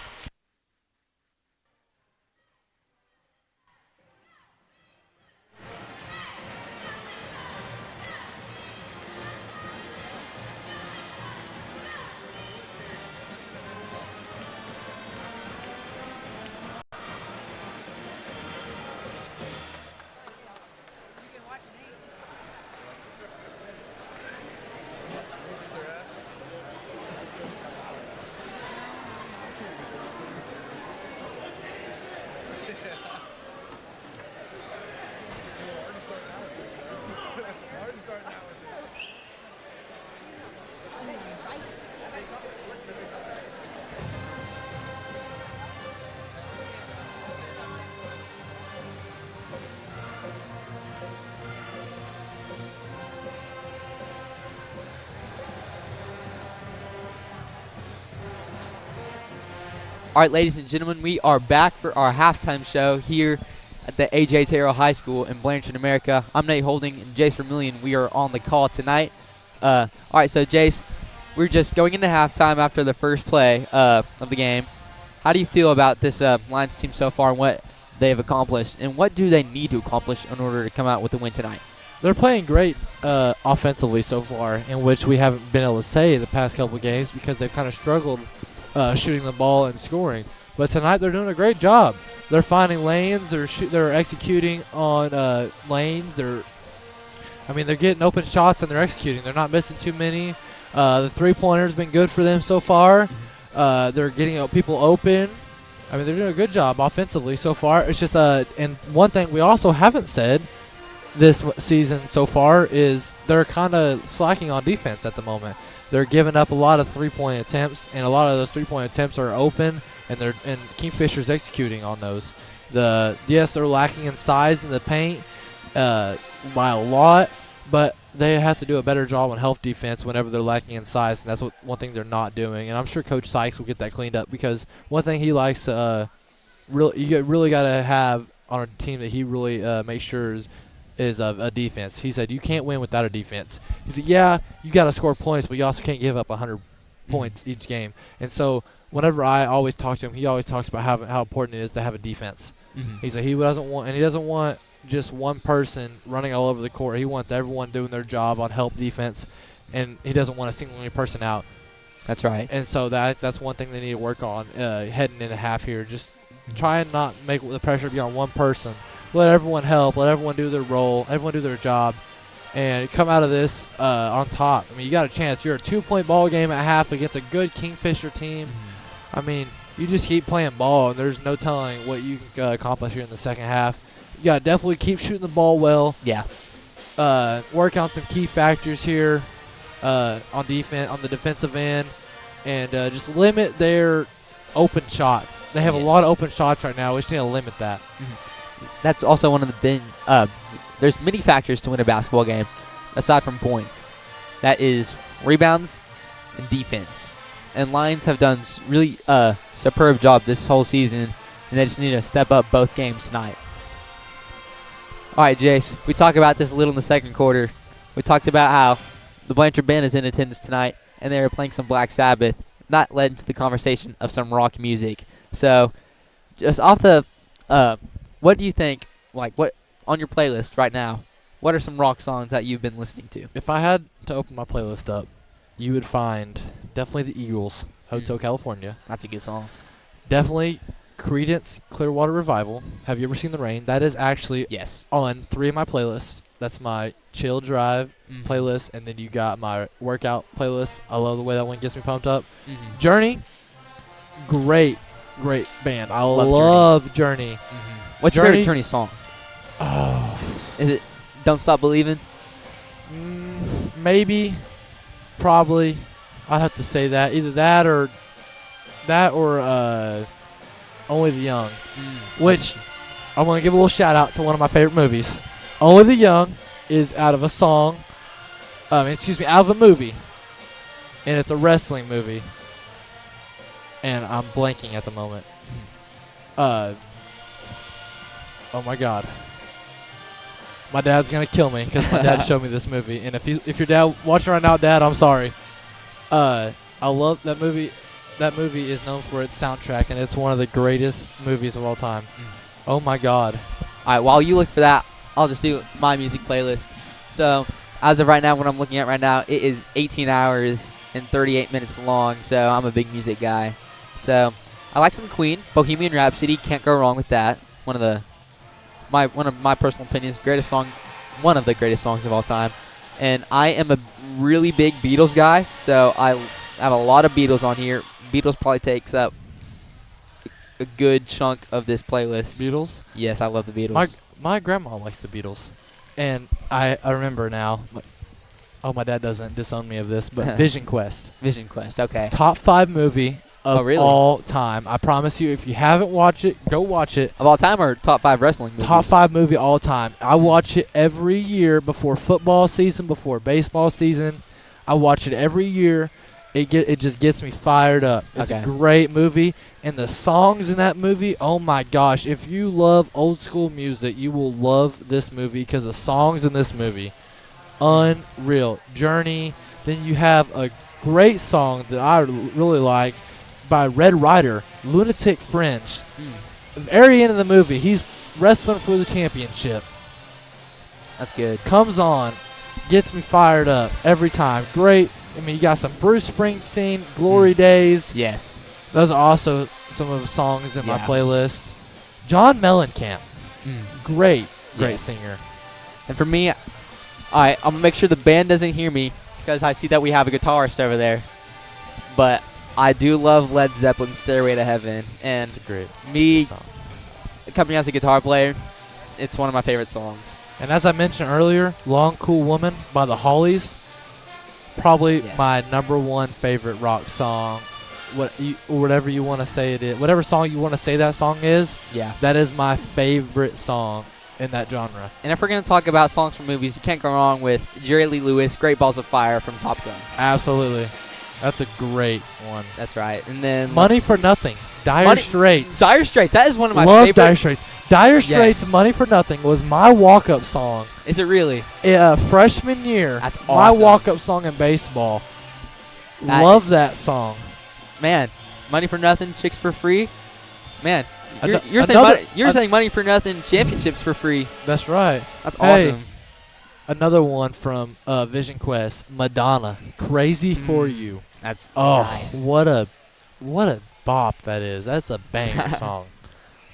All right, ladies and gentlemen, we are back for our halftime show here at the A.J. Terrell High School in Blanchard, America. I'm Nate Holding and Jace Vermillion. We are on the call tonight. All right, so Jace, we're just going into halftime after the first play of the game. How do you feel about this Lions team so far and what they have accomplished, and what do they need to accomplish in order to come out with a win tonight? They're playing great offensively so far, in which we haven't been able to say the past couple of games because they've kind of struggled shooting the ball and scoring. But tonight they're doing a great job. They're finding lanes. They're executing on lanes. They're getting open shots and they're executing. They're not missing too many. The three-pointer's been good for them so far. They're getting people open. I mean, they're doing a good job offensively so far. It's just and one thing we also haven't said this season so far is they're kind of slacking on defense at the moment. They're giving up a lot of three-point attempts, and a lot of those three-point attempts are open, and Kingfisher's executing on those. Yes, they're lacking in size in the paint by a lot, but they have to do a better job on help defense whenever they're lacking in size, and that's one thing they're not doing. And I'm sure Coach Sykes will get that cleaned up because one thing he likes to really got to have on a team that he really makes sure is a defense. He said, you can't win without a defense. He said, yeah, you got to score points, but you also can't give up 100 points each game. And so whenever I always talk to him, he always talks about how important it is to have a defense. He said he doesn't want just one person running all over the court. He wants everyone doing their job on help defense, and he doesn't want to single any person out. That's right. And so that's one thing they need to work on heading into half here. Just try and not make the pressure be on one person. Let everyone help. Let everyone do their role. Everyone do their job. And come out of this on top. I mean, you got a chance. You're a 2-point ball game at half against a good Kingfisher team. I mean, you just keep playing ball, and there's no telling what you can accomplish here in the second half. You got to definitely keep shooting the ball well. Yeah. Work on some key factors here on defense, on the defensive end, and just limit their open shots. They have a lot of open shots right now. We just need to limit that. That's also one of the things. There's many factors to win a basketball game aside from points. That is rebounds and defense. And Lions have done really superb job this whole season, and they just need to step up both games tonight. All right, Jace, we talked about this a little in the second quarter. We talked about how the Blanchard Band is in attendance tonight, and they were playing some Black Sabbath. That led into the conversation of some rock music. So just off the what do you think, like, what on your playlist right now, what are some rock songs that you've been listening to? If I had to open my playlist up, you would find definitely the Eagles, Hotel California. That's a good song. Definitely Creedence, Clearwater Revival. Have you ever seen the rain? That is actually on 3 of my playlists. That's my chill drive playlist, and then you got my workout playlist. I love the way that one gets me pumped up. Journey, great band. I love Journey. What's your favorite Journey song? Oh, is it Don't Stop Believing? Maybe, probably. I'd have to say that. Either that or Only the Young, which I want to give a little shout out to one of my favorite movies. Only the Young is out of a song, out of a movie, and it's a wrestling movie, and I'm blanking at the moment. Oh my God. My dad's gonna kill me because my dad showed me this movie. And if your dad watching right now, Dad, I'm sorry. I love that movie. That movie is known for its soundtrack, and it's one of the greatest movies of all time. Oh my God! All right, while you look for that, I'll just do my music playlist. So as of right now, what I'm looking at right now, it is 18 hours and 38 minutes long. So I'm a big music guy. So I like some Queen, Bohemian Rhapsody. Can't go wrong with that. One of my personal opinions, greatest song, one of the greatest songs of all time. And I am a really big Beatles guy, so I have a lot of Beatles on here. Beatles probably takes up a good chunk of this playlist. Beatles? Yes, I love the Beatles. My grandma likes the Beatles. And I remember now. Oh, my dad doesn't disown me of this, but Vision Quest. Vision Quest, okay. Top 5 movie of really? all time. I promise you, if you haven't watched it, go watch it. Of all time or top 5 wrestling movies? Top 5 movie all time. I watch it every year before football season, before baseball season. I watch it every year. It just gets me fired up. It's a great movie. And the songs in that movie, oh my gosh. If you love old school music, you will love this movie because the songs in this movie, unreal. Journey. Then you have a great song that I really like by Red Ryder, Lunatic Fringe. The very end of the movie, he's wrestling for the championship. That's good. Comes on, gets me fired up every time. Great. I mean, you got some Bruce Springsteen, Glory Days. Yes. Those are also some of the songs in my playlist. John Mellencamp. Great singer. And for me, I'm going to make sure the band doesn't hear me because I see that we have a guitarist over there. But I do love Led Zeppelin's Stairway to Heaven. And It's a great song. Coming as a guitar player, it's one of my favorite songs. And as I mentioned earlier, Long Cool Woman by the Hollies. Probably my #1 favorite rock song. Whatever you want to say it is. Whatever song you want to say that song is. Yeah. That is my favorite song in that genre. And if we're going to talk about songs from movies, you can't go wrong with Jerry Lee Lewis, Great Balls of Fire from Top Gun. Absolutely. That's a great one. That's right. And then Money for Nothing. Dire Straits. Dire Straits. That is one of my Love favorite. Dire Straits. Dire Straits' Money for Nothing was my walk-up song. Is it really? Freshman year. That's my awesome. walk-up song in baseball. Love that song. Man, Money for Nothing, Chicks for Free. Man, you're saying Money for Nothing, championships for free. That's right. That's awesome. Another one from Vision Quest, Madonna, Crazy for You. That's nice. What a bop that is. That's a banger song.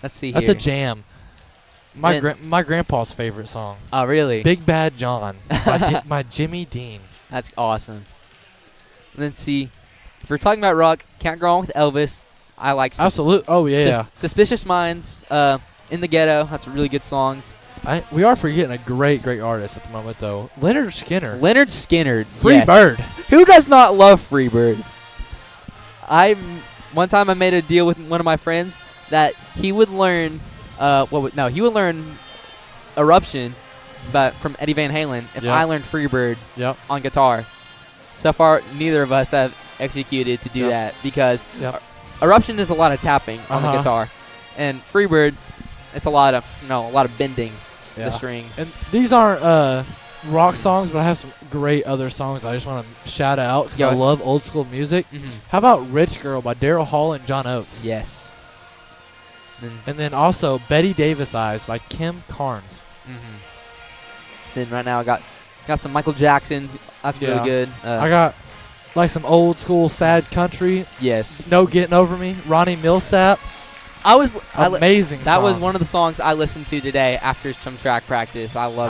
Let's see here. That's a jam. My grandpa's favorite song. Oh, really? Big Bad John by Jimmy Dean. That's awesome. Let's see. If we're talking about rock, can't go wrong with Elvis. I like Absolutely. Oh, yeah. Suspicious Minds, In the Ghetto. That's really good songs. We are forgetting a great artist at the moment, though. Leonard Skinner. Free Bird. Who does not love Free Bird? One time I made a deal with one of my friends that he would learn he would learn Eruption from Eddie Van Halen if I learned Free Bird on guitar. So far, neither of us have executed to do that because Eruption is a lot of tapping on the guitar, and Free Bird, it's a lot of bending the strings. And these aren't rock songs, but I have some great other songs I just want to shout out because I love old school music. How about Rich Girl by Daryl Hall and John Oates? Yes. And then also Betty Davis Eyes by Kim Carnes. Then right now I got some Michael Jackson. That's really good. I got like some old school sad country. Yes. No Getting Over Me. Ronnie Millsap. Amazing That song. was one of the songs I listened to today after some track practice. I love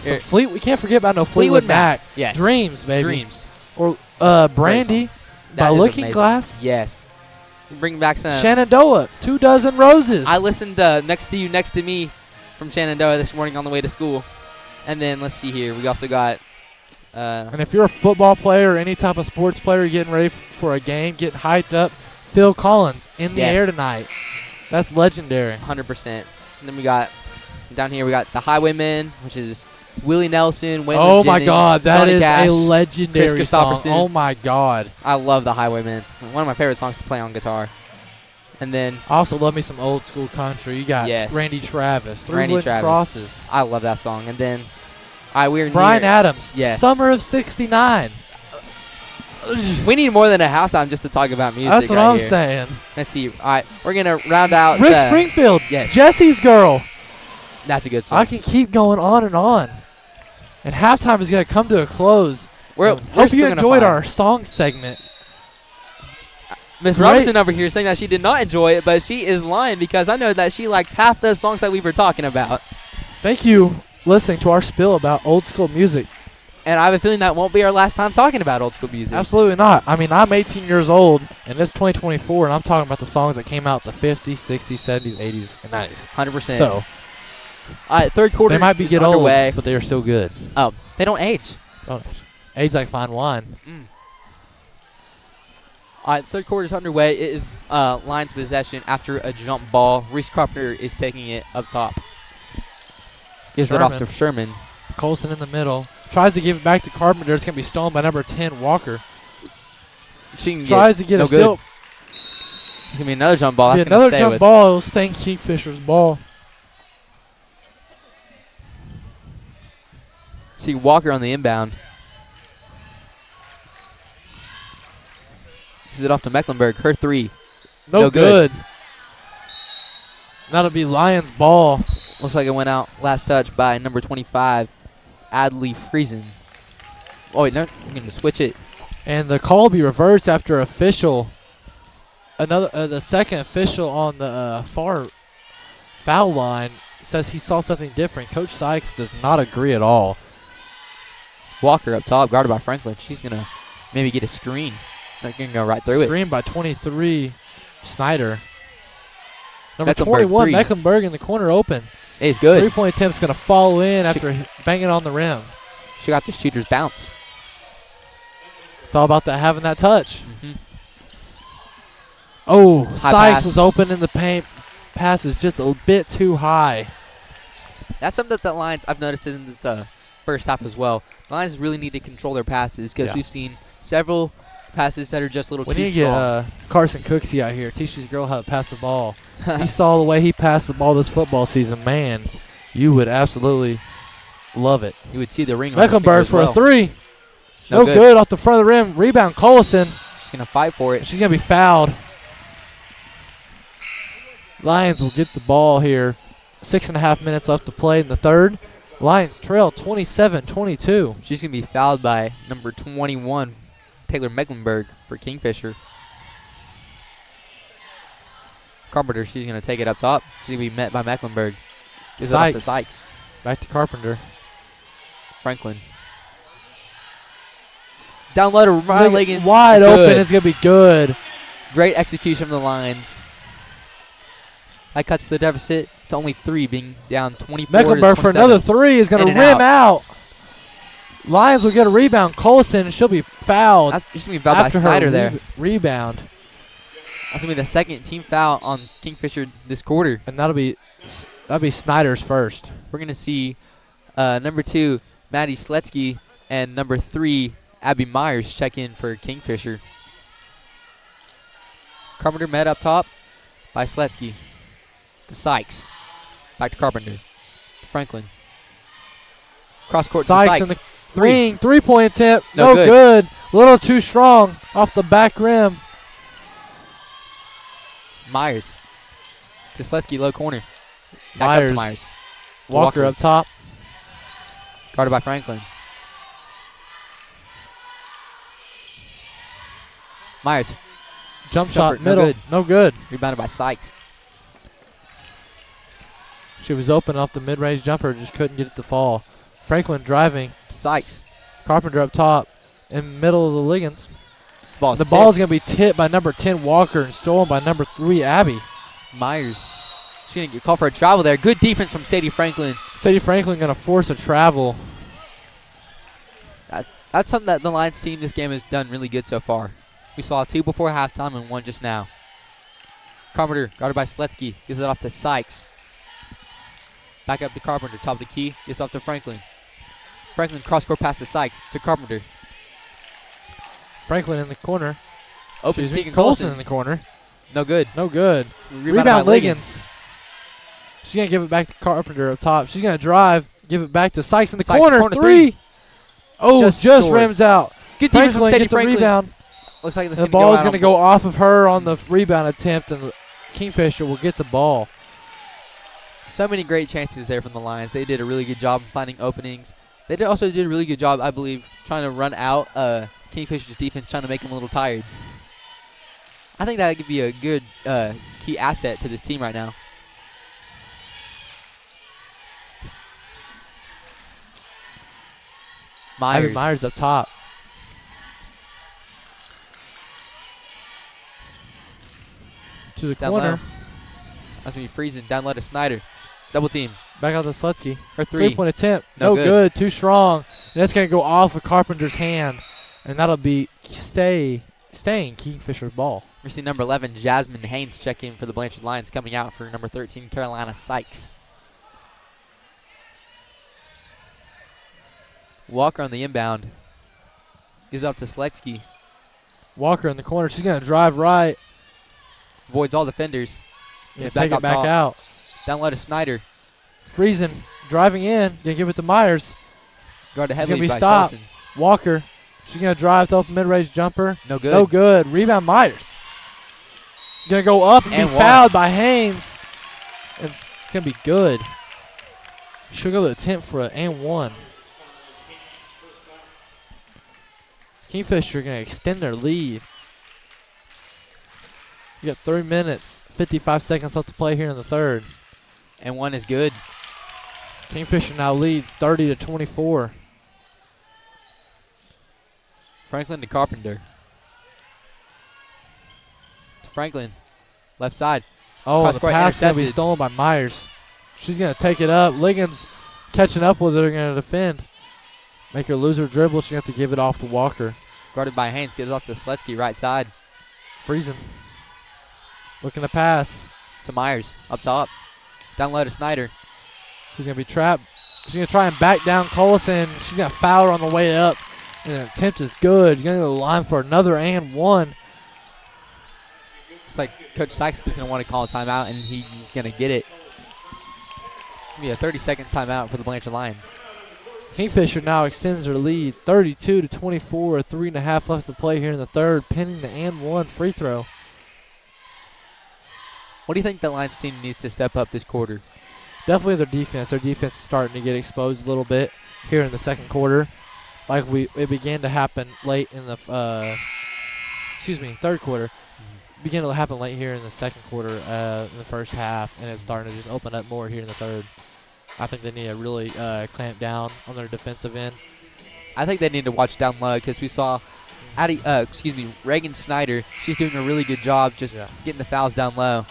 that. We can't forget about Fleetwood Mac. Yes. Dreams, baby. Dreams. Or Brandy by Looking Glass. Yes. Bring back some. Shenandoah, 2 Dozen Roses. I listened to Next to You, Next to Me from Shenandoah this morning on the way to school. And then let's see here. We also got. And if you're a football player or any type of sports player getting ready for a game, getting hyped up, Phil Collins, In the Air Tonight. That's legendary. 100%. And then we got down here, we got The Highwaymen, which is Willie Nelson, Waylon Oh, my Jennings, God. That Johnny is Cash, a legendary Chris song. Christopherson. Oh, my God. I love The Highwaymen. One of my favorite songs to play on guitar. And then I also love me some old school country. You got Yes. Randy Travis, Three Randy Wooden Travis. Crosses. I love that song. And then we're Brian near. Adams, Yes. Summer of '69. We need more than a halftime just to talk about music. That's what right I'm here. saying. Let's see. All right, we're gonna round out. Rick the- Springfield, Yes. Jesse's Girl. That's a good song. I can keep going on and on. And halftime is going to come to a close. We're Hope still you gonna enjoyed find- our song segment. Miss Great. Robinson over here saying that she did not enjoy it, but she is lying because I know that she likes half those songs that we were talking about. Thank you listening to our spill about old school music. And I have a feeling that won't be our last time talking about old school music. Absolutely not. I mean, I'm 18 years old, and it's 2024, and I'm talking about the songs that came out the 50s, 60s, 70s, 80s, and 90s. 100%. So, all right, third quarter they might be is get underway. old, but they are still good. Oh, they don't age. Don't age like fine wine. All right, third quarter is underway. It is Lions possession after a jump ball. Reese Carpenter is taking it up top. Gives it off to Sherman. Sherman. Colson in the middle. Tries to give it back to Carpenter. It's going to be stolen by number 10, Walker. She can Tries to get no a steal. good. It's going to be another jump ball. Be That's gonna another stay jump with. ball. It'll stay in Kingfisher's ball. See Walker on the inbound. Gives it off to Mecklenburg. Her three. No good. good. That'll be Lions ball. Looks like it went out. Last touch by number 25, Adley Friesen. Oh, wait, no. You're going to switch it. And the call will be reversed after official. The second official on the far foul line says he saw something different. Coach Sykes does not agree at all. Walker up top, guarded by Franklin. She's going to maybe get a screen. They're going to go right through it. Screen by 23, Snyder. Number Mecklenburg, 21, three. Mecklenburg in the corner open. It's good. Three-point attempt's going to fall in after banging on the rim. She got the shooter's bounce. It's all about having that touch. Mm-hmm. Oh, High Sykes pass. was open in the paint. Pass is just a bit too high. That's something that the Lions, I've noticed in this first half as well. The Lions really need to control their passes because Yeah. we've seen several passes that are just a little We too need to strong. get Carson Cooksey out here. Teach this girl how to pass the ball. He saw the way he passed the ball this football season. Man, you would absolutely love it. You would see the ring on his finger Mecklenburg as for well. a three. No No good. good off the front of the rim. Rebound, Collison. She's going to fight for it. She's going to be fouled. Lions will get the ball here. 6.5 minutes left to play in the third. Lions trail 27-22. She's going to be fouled by number 21, Taylor Mecklenburg, for Kingfisher. Carpenter, she's going to take it up top. She's going to be met by Mecklenburg. Gives it off to Sykes. Back to Carpenter. Franklin. Down low to Ryan Liggins. Wide It's open. good. It's going to be good. Great execution from the Lions. That cuts the deficit to only 3, being down 24 Mecklenburg to for 27. another three is going In to and rim out. Lions will get a rebound. Collison, and she'll be fouled That's just going to be fouled by after Snyder her there. rebound. That's going to be the second team foul on Kingfisher this quarter. And that'll be Snyder's first. We're going to see number 2, Maddie Sletsky, and number 3, Abby Myers check in for Kingfisher. Carpenter met up top by Sletsky. To Sykes. Back to Carpenter. To Franklin. Cross court to Sykes Sykes. in the wing. Three-point attempt. No No good. good. A little too strong off the back rim. Myers. To Sletsky, low corner. Back up to Myers. To Walker up top. Guarded by Franklin. Myers. Jump Jumper, shot no middle. good. No good. Rebounded by Sykes. She was open off the mid-range jumper. Just couldn't get it to fall. Franklin driving. To Sykes. Carpenter up top. In middle of the Liggins. Ball's The tipped. ball is going to be tipped by number 10, Walker, and stolen by number 3, Abby. Myers. She's going to get called for a travel there. Good defense from Sadie Franklin. Sadie Franklin going to force a travel. That's something that the Lions team this game has done really good so far. We saw 2 before halftime and 1 just now. Carpenter, guarded by Sletsky, gives it off to Sykes. Back up to Carpenter, top of the key, gives it off to Franklin. Franklin cross-court pass to Sykes, to Carpenter. Franklin in the corner. Open Excuse me, Tegan Colson Colson. in the corner. No good. No good. Rebounded by Rebound Liggins. She's going to give it back to Carpenter up top. She's going to drive, give it back to Sykes in the Sykes, corner. Three. Oh, just short. rims out. Good defense from Franklin Sadie gets the Franklin. rebound. Looks like this The ball is going to go off of her on the rebound attempt, and Kingfisher will get the ball. So many great chances there from the Lions. They did a really good job finding openings. They also did a really good job, I believe, trying to run out Kingfisher's defense, trying to make them a little tired. I think that could be a good key asset to this team right now. Myers up top. To the Down corner. low. That's going to be freezing. Down low to Snyder. Double team. Back out to Slutsky. Her three. Three-point attempt. No No good. Too strong. And that's going to go off of Carpenter's hand. And that'll be staying Kingfisher's ball. We see number 11, Jasmine Haynes, check in for the Blanchard Lions, coming out for number 13, Carolina Sykes. Walker on the inbound. Gives up to Sletsky. Walker in the corner. She's going to drive right. Avoids all defenders. Yeah, Goes take it back top. out. Down low to Snyder. Friesen driving in. Going to give it to Myers. Guarded She's heavily going to by be stopped. Carson. Walker. She's going to drive to open mid-range jumper. No good. No good. Rebound Myers. Going to go up and And be one. fouled by Haynes. And it's going to be good. She'll go to the attempt for an and one. Kingfisher going to extend their lead. You got 3 minutes, 55 seconds left to play here in the third. And one is good. Kingfisher now leads 30-24. Franklin to Carpenter. To Franklin. Left side. Oh, Cross the court pass going to be intercepted. stolen by Myers. She's going to take it up. Liggins catching up with her, going to defend. Make her lose her dribble. She's going to have to give it off to Walker. Guarded by Haynes. Gives off to Sletsky, right side. Friesen. Looking to pass. To Myers. Up top. Down low to Snyder. She's going to be trapped. She's going to try and back down Collison. She's going to foul her on the way up. And the attempt is good. She's going to go to the line for another and one. Looks like Coach Sykes is going to want to call a timeout, and he's going to get it. It's going to be a 30-second timeout for the Blanchard Lions. Kingfisher now extends their lead 32-24, 3.5 left to play here in the third, pinning the and one free throw. What do you think the Lions team needs to step up this quarter? Definitely their defense. Their defense is starting to get exposed a little bit here in the second quarter. Like it began to happen late in the third quarter. Began to happen late here in the second quarter, in the first half, and it's starting to just open up more here in the third. I think they need to really clamp down on their defensive end. I think they need to watch down low because we saw Reagan Snyder. She's doing a really good job just getting the fouls down low.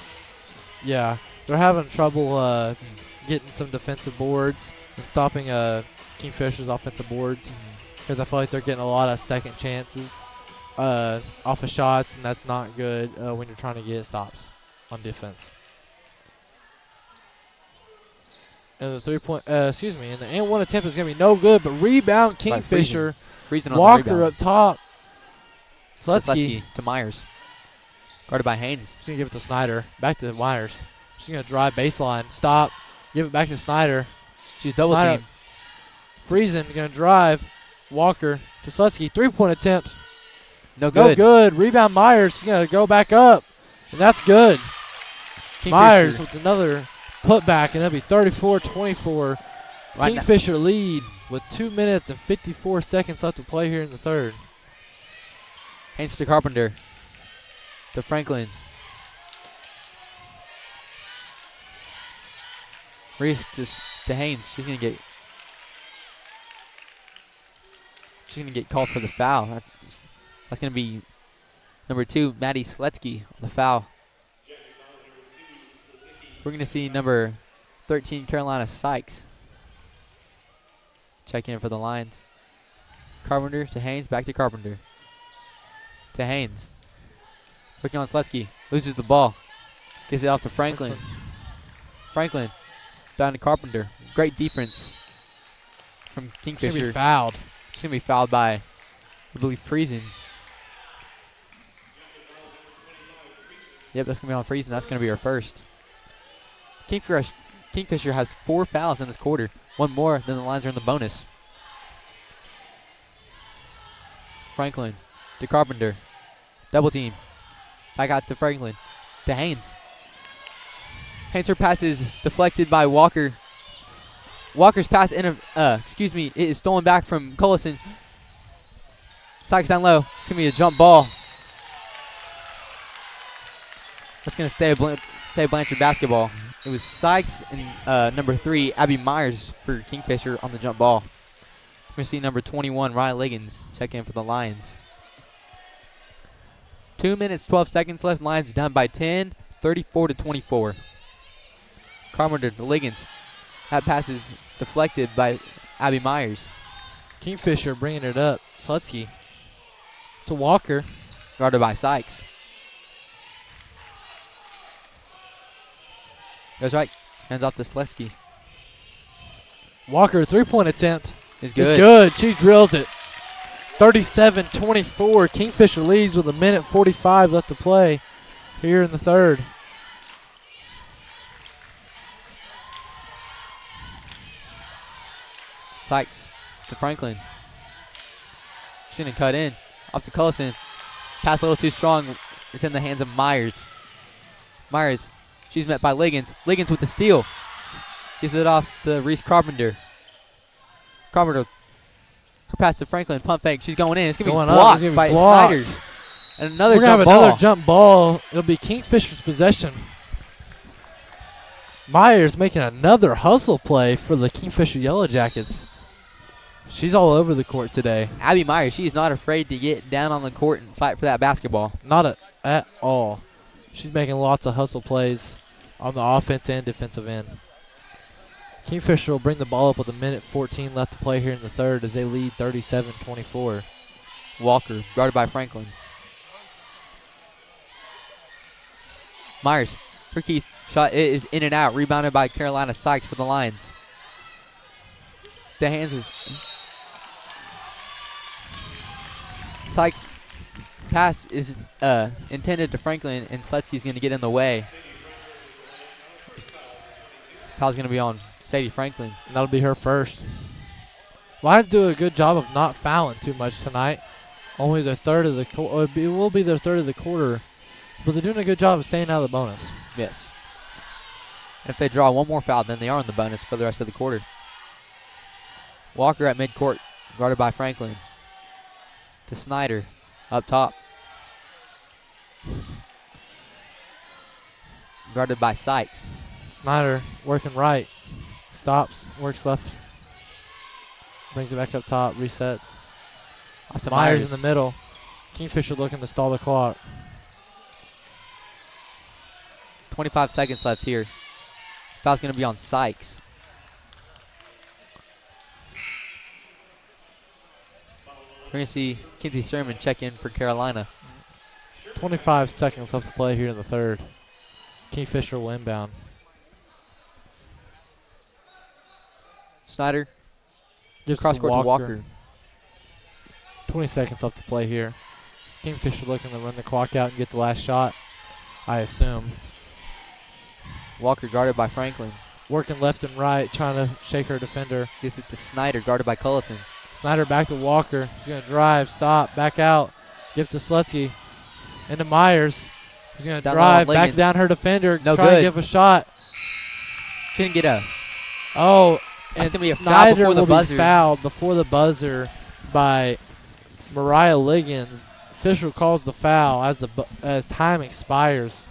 Yeah, they're having trouble getting some defensive boards and stopping Kingfisher's offensive boards because I feel like they're getting a lot of second chances off of shots, and that's not good when you're trying to get stops on defense. And the 3-point, and the and one attempt is going to be no good, but rebound Kingfisher. Freezing on Walker the rebound. up top. Sletsky to Myers. Guarded by Haynes. She's going to give it to Snyder. Back to Myers. She's going to drive baseline. Stop. Give it back to Snyder. She's double teamed. Friesen going to drive. Walker to Slutsky. 3-point attempt. No good. No good. Rebound Myers. She's going to go back up. And that's good. Kingfisher. Myers with another putback, and that'll be 34-24. Right Kingfisher lead with 2 minutes and 54 seconds left to play here in the third. Haynes to Carpenter. To Franklin. Reese to Haynes. She's gonna get called for the foul. That's gonna be number 2, Maddie Sletsky, on the foul. We're gonna see number 13, Carolina Sykes, check in for the Lions. Carpenter to Haynes, back to Carpenter. To Haynes. Working on Sletsky. Loses the ball. Gets it off to Franklin. Franklin. Down to Carpenter. Great defense from Kingfisher. She's going to be fouled. She's going to be fouled by, I believe, Friesen. Yep, that's going to be on freeze, and that's going to be our first. Kingfisher has 4 fouls in this quarter. One more than the Lions are in the bonus. Franklin to Carpenter. Double team. Back out to Franklin. To Haynes. Haynes' pass is deflected by Walker. Walker's pass it is stolen back from Collison. Sykes down low. It's going to be a jump ball. That's going to stay Blanchard basketball. It was Sykes and number 3, Abby Myers for Kingfisher on the jump ball. We're going to see number 21, Ryan Liggins, check in for the Lions. 2 minutes, 12 seconds left. Lions down by 10, 34-24. Carpenter to Liggins. That pass is deflected by Abby Myers. Kingfisher bringing it up. Slutsky to Walker. Guarded by Sykes. Goes right. Hands off to Slutsky. Walker, 3-point attempt. Is good. It's good. She drills it. 37-24. Kingfisher leads with 1:45 left to play here in the third. Sykes to Franklin. She's going to cut in. Off to Collison. Pass a little too strong. It's in the hands of Myers. Myers. She's met by Liggins. Liggins with the steal. Gives it off to Reese Carpenter. Carpenter. Her pass to Franklin. Pump fake. She's going in. It's going to be blocked by Snyder. And another jump ball. Another jump ball. It'll be Kingfisher's possession. Myers making another hustle play for the Kingfisher Yellow Jackets. She's all over the court today. Abby Myers, she's not afraid to get down on the court and fight for that basketball. Not at all. She's making lots of hustle plays on the offense and defensive end. Kingfisher will bring the ball up with 1:14 left to play here in the third as they lead 37-24. Walker, guarded by Franklin. Myers, her key shot is in and out, rebounded by Carolina Sykes for the Lions. The hands is Sykes' pass is intended to Franklin, and Slutsky's going to get in the way. Foul's going to be on Sadie Franklin. And that'll be her first. Lions do a good job of not fouling too much tonight. Only their third of the it will be their third of the quarter, but they're doing a good job of staying out of the bonus. Yes. If they draw one more foul, then they are in the bonus for the rest of the quarter. Walker at midcourt, guarded by Franklin. To Snyder, up top. Guarded by Sykes. Snyder working right. Stops, works left. Brings it back up top, resets. Myers in the middle. Kingfisher looking to stall the clock. 25 seconds left here. Foul's going to be on Sykes. We're going to see Kinsey Sherman check in for Carolina. 25 seconds left to play here in the third. Kingfisher will inbound. Snyder. Gives Cross court to Walker. 20 seconds left to play here. Kingfisher looking to run the clock out and get the last shot, I assume. Walker guarded by Franklin. Working left and right, trying to shake her defender. Gives it to Snyder, guarded by Cullison. Snyder back to Walker. He's going to drive, stop, back out. Give to Slutsky. Into Myers. He's going to drive, back down her defender. No try good. to give a shot. Couldn't get a. Oh, that's and going to be a Snyder foul before the will buzzer. be fouled before the buzzer by Mariah Liggins. Official calls the foul as time expires.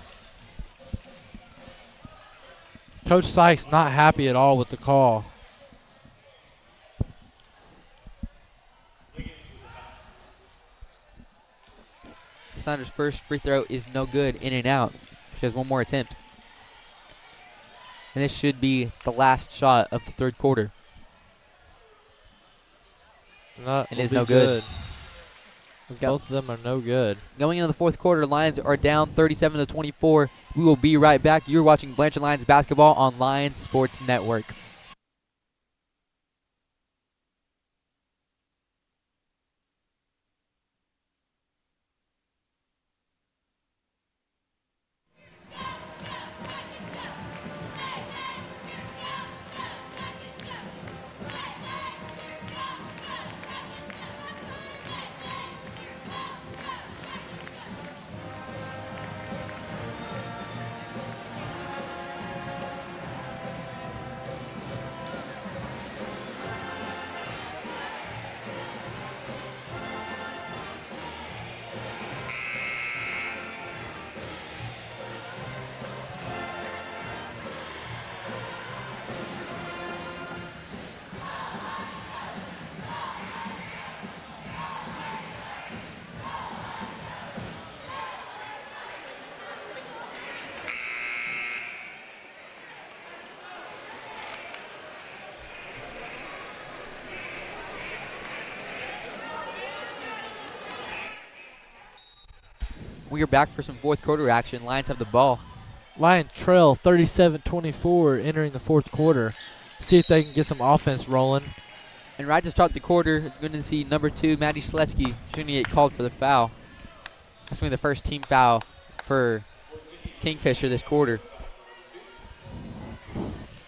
Coach Sykes not happy at all with the call. Snyder's first free throw is no good, in and out. She has one more attempt. And this should be the last shot of the third quarter. It is no good. Both of them are no good. Going into the fourth quarter, Lions are down 37-24. We will be right back. You're watching Blanchard Lions basketball on Lions Sports Network. We are back for some fourth quarter action. Lions have the ball. Lions trail 37-24 entering the fourth quarter. See if they can get some offense rolling. And right to start the quarter, you're going to see number 2, Maddie Schletsky, she's going to get called for the foul. That's going to be the first team foul for Kingfisher this quarter.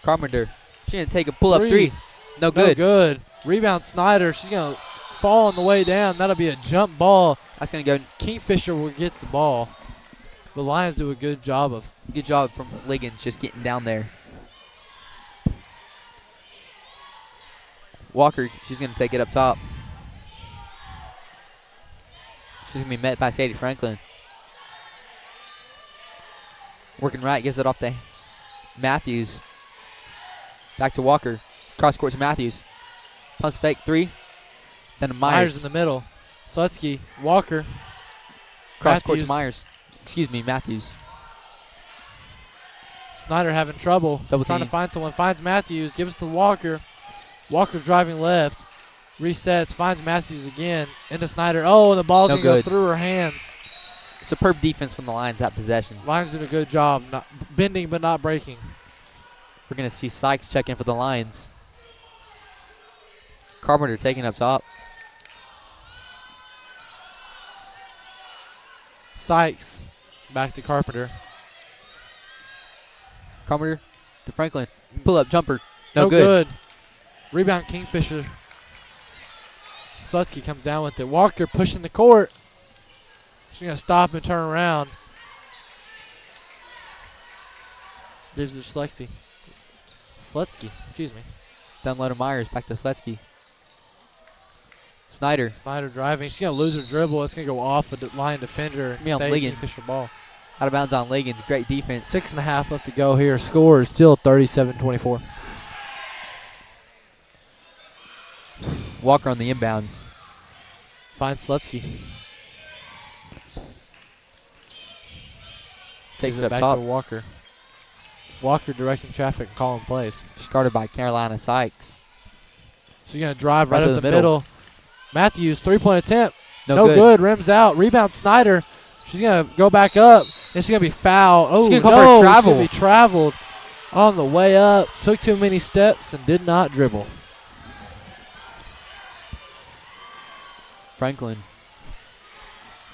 Carpenter, she's going to take a pull-up three. No good. No good. Rebound Snyder. She's going to fall on the way down. That'll be a jump ball. That's going to go. Kingfisher will get the ball. The Lions do a good job from Liggins just getting down there. Walker, she's going to take it up top. She's going to be met by Sadie Franklin. Working right, gives it off to Matthews. Back to Walker. Cross court to Matthews. Pumps fake 3. Then to Myers. In the middle. Slutsky, Walker. Cross court to Myers. Excuse me, Matthews. Snyder having trouble. Trying to find someone. Finds Matthews. Gives it to Walker. Walker driving left. Resets. Finds Matthews again. Into Snyder. Oh, and the ball's going to go through her hands. Superb defense from the Lions that possession. Lions doing a good job. Not bending but not breaking. We're going to see Sykes check in for the Lions. Carpenter taking up top. Sykes back to Carpenter. Carpenter to Franklin. Pull up jumper. No good. Rebound Kingfisher. Slutsky comes down with it. Walker pushing the court. She's going to stop and turn around. Gives it to Slutsky. Excuse me. Down low to Myers. Back to Slutsky. Snyder driving. She's going to lose her dribble. It's going to go off a line defender. Be on Liggins. Kingfisher ball. Out of bounds on Liggins. Great defense. 6.5 left to go here. Score is still 37-24. Walker on the inbound. Finds Slutsky. Takes it up back top. to Walker. Walker directing traffic and calling plays. Started by Carolina Sykes. She's going to drive right up the middle. Matthews, 3-point attempt. No good. Rims out. Rebound Snyder. She's going to go back up. And she's going to be fouled. Oh, she's going to be traveled on the way up. Took too many steps and did not dribble. Franklin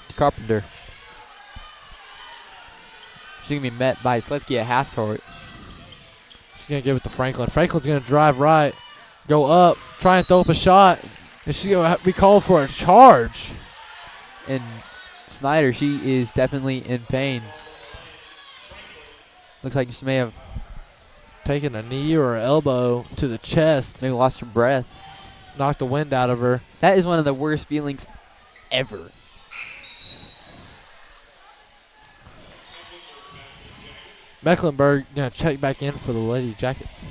to Carpenter. She's going to be met by Slutsky at half court. She's going to give it to Franklin. Franklin's going to drive right, go up, try and throw up a shot, and she's going to be called for a charge. And Snyder, she is definitely in pain. Looks like she may have taken a knee or an elbow to the chest. Maybe lost her breath. Knocked the wind out of her. That is one of the worst feelings ever. Mecklenburg going to check back in for the Lady Jackets.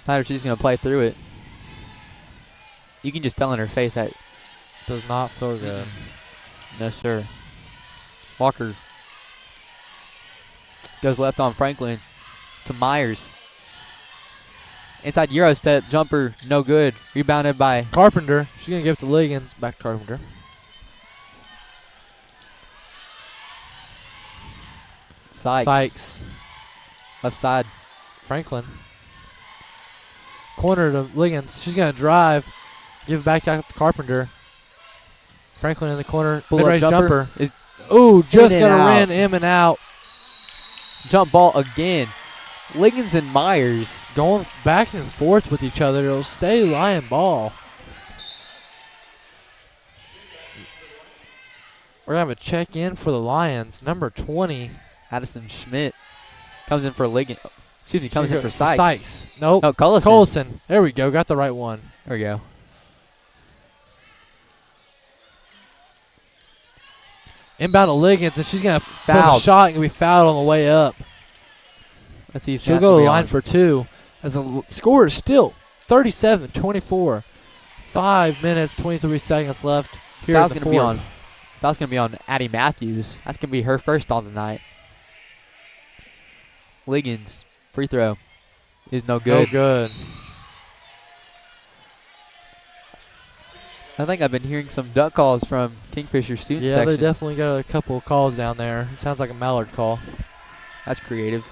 Snyder, she's going to play through it. You can just tell in her face that does not feel good. No, sir. Walker goes left on Franklin to Myers. Inside Euro step, jumper, no good. Rebounded by Carpenter. She's going to give it to Liggins. Back to Carpenter. Sykes. Left side. Franklin. Corner to Liggins. She's going to drive. Give it back out to Carpenter. Franklin in the corner. Mid-range jumper. Ooh, just going to run in and out. Jump ball again. Liggins and Myers going back and forth with each other. It'll stay Lion ball. We're going to have a check-in for the Lions. Number 20. Addison Schmidt comes in for Liggins. Excuse me, comes in for Sykes. Sykes. Nope. No, Collison. Collison. There we go. Got the right one. There we go. Inbound to Liggins, and she's going to put a shot and be fouled on the way up. Let's see if she'll go to the line for 2. As the score is still 37-24. 5 minutes, 23 seconds left here at the fourth. That's going to be on Addie Matthews. That's going to be her first on the night. Liggins, free throw is no good. No good. I think I've been hearing some duck calls from Kingfisher student Yeah, section. they definitely got a couple of calls down there. It sounds like a mallard call. That's creative.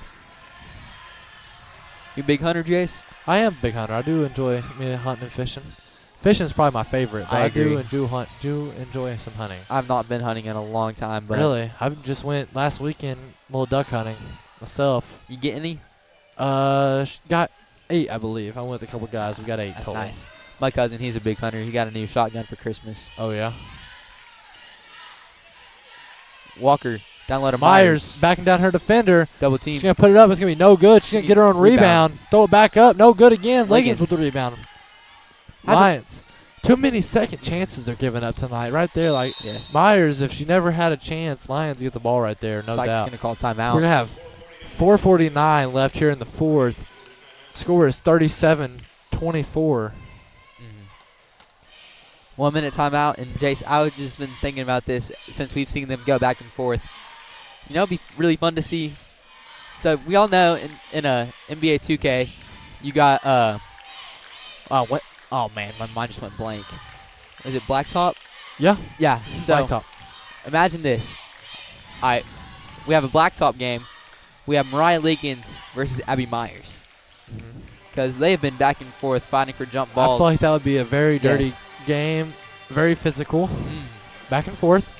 You a big hunter, Jace? I am a big hunter. I do enjoy hunting and fishing. Fishing is probably my favorite, but I I do agree. enjoy some hunting. I've not been hunting in a long time, but Really? I just went last weekend little duck hunting myself. you get any? Got 8, I believe. I went with a couple guys. We got 8 That's total. nice. My cousin, he's a big hunter. He got a new shotgun for Christmas. Oh, yeah. Walker, down low to Myers backing down her defender. Double team. She's going to put it up. It's going to be no good. She's going to get her own rebound. Throw it back up. No good again. Liggins with the rebound. Lions. Too many second chances they're giving up tonight. Right there, like Yes. Myers, if she never had a chance, Lions get the ball right there, no Sykes doubt. going to call timeout. We're going to have 4:49 left here in the fourth. Score is 37-24. 1 minute timeout, and Jace, I was just been thinking about this since we've seen them go back and forth. You know, it'd be really fun to see. So we all know in a NBA 2K, you got what? Oh man, my mind just went blank. Is it Blacktop? Yeah, Yeah. So Blacktop. imagine this. All right, we have a Blacktop game. We have Mariah Liggins versus Abby Myers because they have been back and forth fighting for jump balls. I feel like that would be a very dirty Yes. game, very physical, back and forth.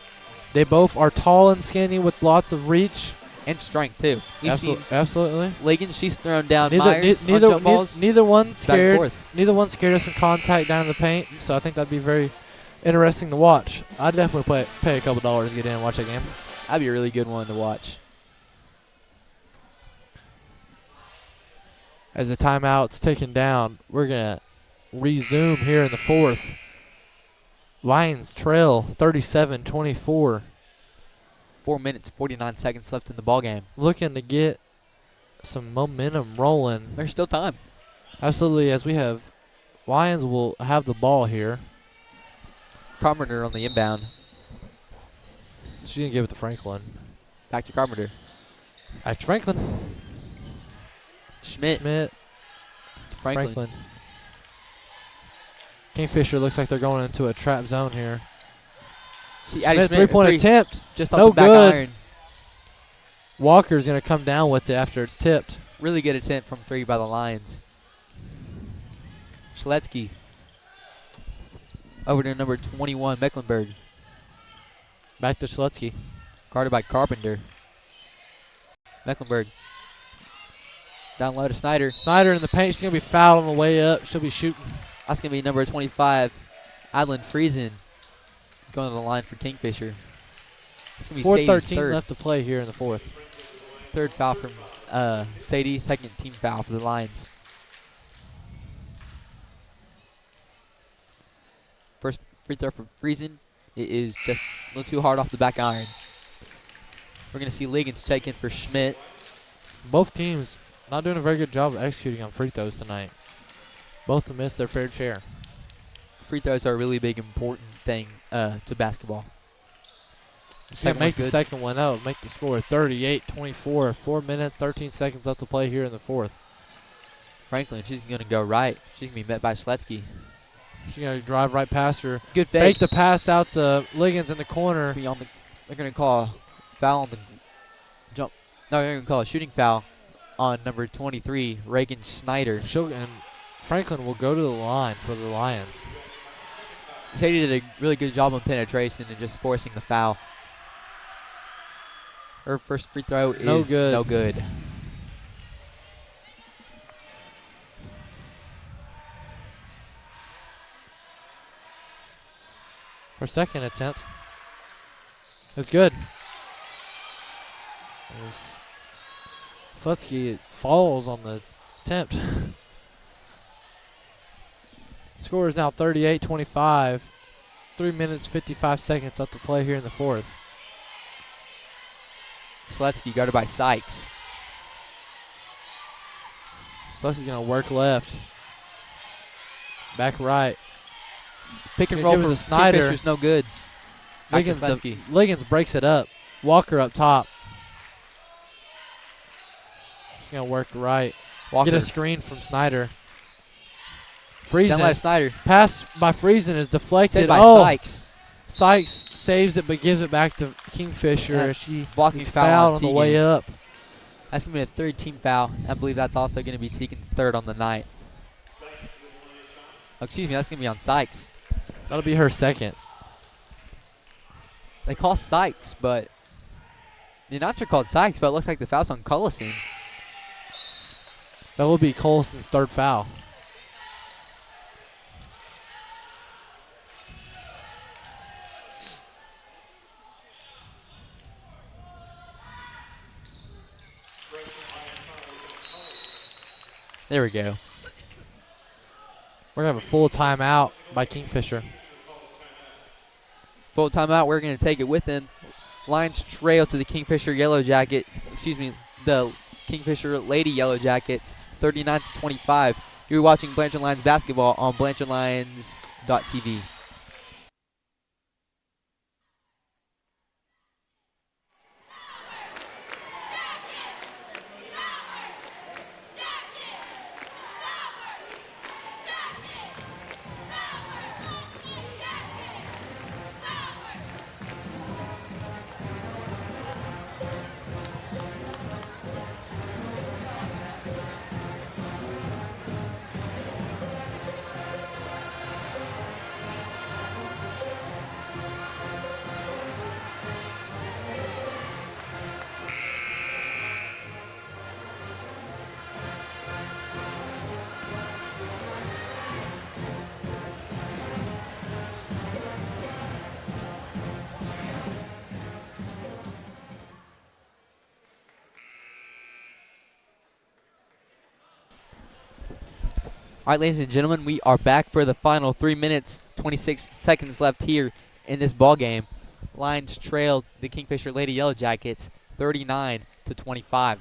They both are tall and skinny with lots of reach. And strength too. We've seen Absolutely. Liggins, she's thrown down Myers on jump balls. Neither one Back and scared. forth. Neither one scared us in contact down in the paint. So I think that'd be very interesting to watch. I'd definitely pay a couple dollars to get in and watch that game. That'd be a really good one to watch. As the timeout's taken down, we're gonna resume here in the fourth. Lions trail 37-24. 4 minutes, 49 seconds left in the ball game. Looking to get some momentum rolling. There's still time. Absolutely, as we have Lions will have the ball here. Carpenter on the inbound. She's going to give it to Franklin. Back to Carpenter. Back to Franklin. Schmidt. Franklin. Kingfisher looks like they're going into a trap zone here. See, Addie Schmidt, three-point attempt. just off No the back good. iron. Walker's going to come down with it after it's tipped. Really good attempt from 3 by the Lions. Schletsky. Over to number 21, Mecklenburg. Back to Schlutsky. Guarded by Carpenter. Mecklenburg. Down low to Snyder. Snyder in the paint. She's going to be fouled on the way up. She'll be shooting. That's going to be number 25, Adlin Friesen. He's going to the line for Kingfisher. It's going to be Sadie's 4:13 third. left to play here in the fourth. Third foul from Sadie. Second team foul for the Lions. First free throw for Friesen. It is just a little too hard off the back iron. We're going to see Liggins check in for Schmidt. Both teams not doing a very good job of executing on free throws tonight. Both have missed their fair share. Free throws are a really big, important thing to basketball. Can't make the second one out. Make the score 38-24. 4 minutes, 13 seconds left to play here in the fourth. Franklin, she's going to go right. She's going to be met by Schletsky. She's going to drive right past her. Good fake. Fake the pass out to Liggins in the corner. They're going to call a foul on the jump. No, they're going to call a shooting foul on number 23, Reagan Snyder. And Franklin will go to the line for the Lions. Sadie did a really good job on penetration and just forcing the foul. Her first free throw is no good. Her second attempt is good. Slutsky falls on the attempt. Score is now 38-25. 3 minutes, 55 seconds left to play here in the fourth. Schletsky guarded by Sykes. Slutsky's going to work left. Back right. Pick and She's roll gonna give for it to Snyder. Kingfisher's no good. Back to Liggins breaks it up. Walker up top. She's going to work right. Walker. Get a screen from Snyder. Friesen. Down low to Snyder. Pass by Friesen is deflected. Saved by Sykes. Sykes saves it but gives it back to Kingfisher. Yeah, She blocking is foul fouled on on the Tegan. way up. That's going to be a third team foul. I believe that's also going to be Tegan's third on the night. Oh, excuse me, that's going to be on Sykes. That'll be her second. They call Sykes, but the announcer called Sykes, but it looks like the foul's on Cullison. That will be Colson's third foul. There we go. We're going to have a full timeout by Kingfisher. Full timeout. We're going to take it within. Lions trail to the Kingfisher Yellow Jacket. Excuse me, the Kingfisher Lady Yellow Jackets, 39-25. You're watching Blanchard Lions basketball on BlanchardLions.tv. All right, ladies and gentlemen, we are back for the final 3 minutes, 26 seconds left here in this ball game. Lions trailed the Kingfisher Lady Yellow Jackets 39-25.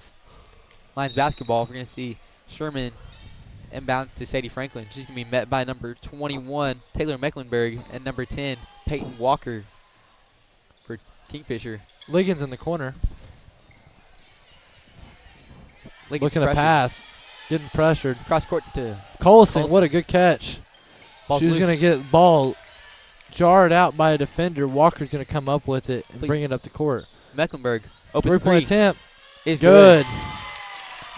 Lions basketball, we're going to see Sherman inbounds to Sadie Franklin. She's going to be met by number 21, Taylor Mecklenburg, and number 10, Peyton Walker for Kingfisher. Liggins in the corner. Liggins Looking to pressured. pass. Getting pressured. Cross court to Colson, what a good catch. Ball's She was loose. going to get the ball jarred out by a defender. Walker's going to come up with it and Please. bring it up the court. Mecklenburg. Open Three-point three attempt. is Good.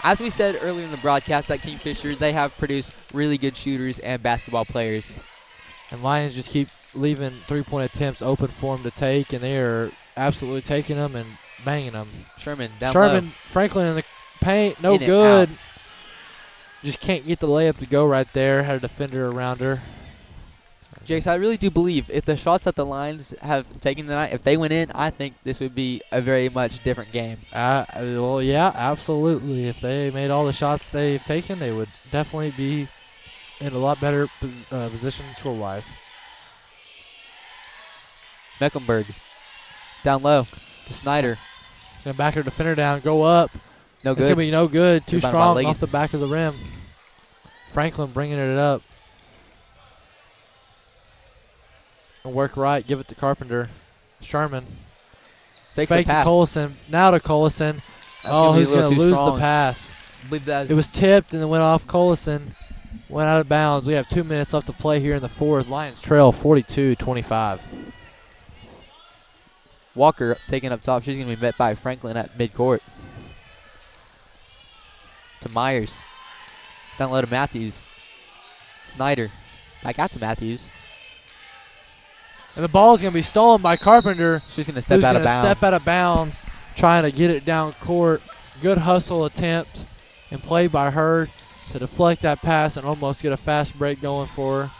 As we said earlier in the broadcast, that Kingfisher, they have produced really good shooters and basketball players. And Lions just keep leaving three-point attempts open for them to take, and they are absolutely taking them and banging them. Sherman down Sherman, low. Franklin in the paint. No In and good. out. Just can't get the layup to go right there. Had a defender around her. Jace, I really do believe if the shots that the Lions have taken tonight, if they went in, I think this would be a very much different game. Well, yeah, absolutely. If they made all the shots they've taken, they would definitely be in a lot better position score-wise. Mecklenburg down low to Snyder. She's going to back her defender down, go up. No It's going good. to be no good. Too Rebounded by strong off Liggins. the back of the rim. Franklin bringing it up. And work right. Give it to Carpenter. Sherman. Fakes Fake a to pass. Collison. Now to Collison. That's gonna be Who's a little going to too lose strong. the pass? I believe that It was tipped and then went off Collison. Went out of bounds. We have 2 minutes left to play here in the fourth. Lions trail 42-25. Walker taking up top. She's going to be met by Franklin at midcourt. To Myers. Down low to Matthews. Snyder. Back out to Matthews. And the ball is going to be stolen by Carpenter. She's going to step Who's out of gonna bounds. step out of bounds, trying to get it down court. Good hustle attempt and play by her to deflect that pass and almost get a fast break going for her.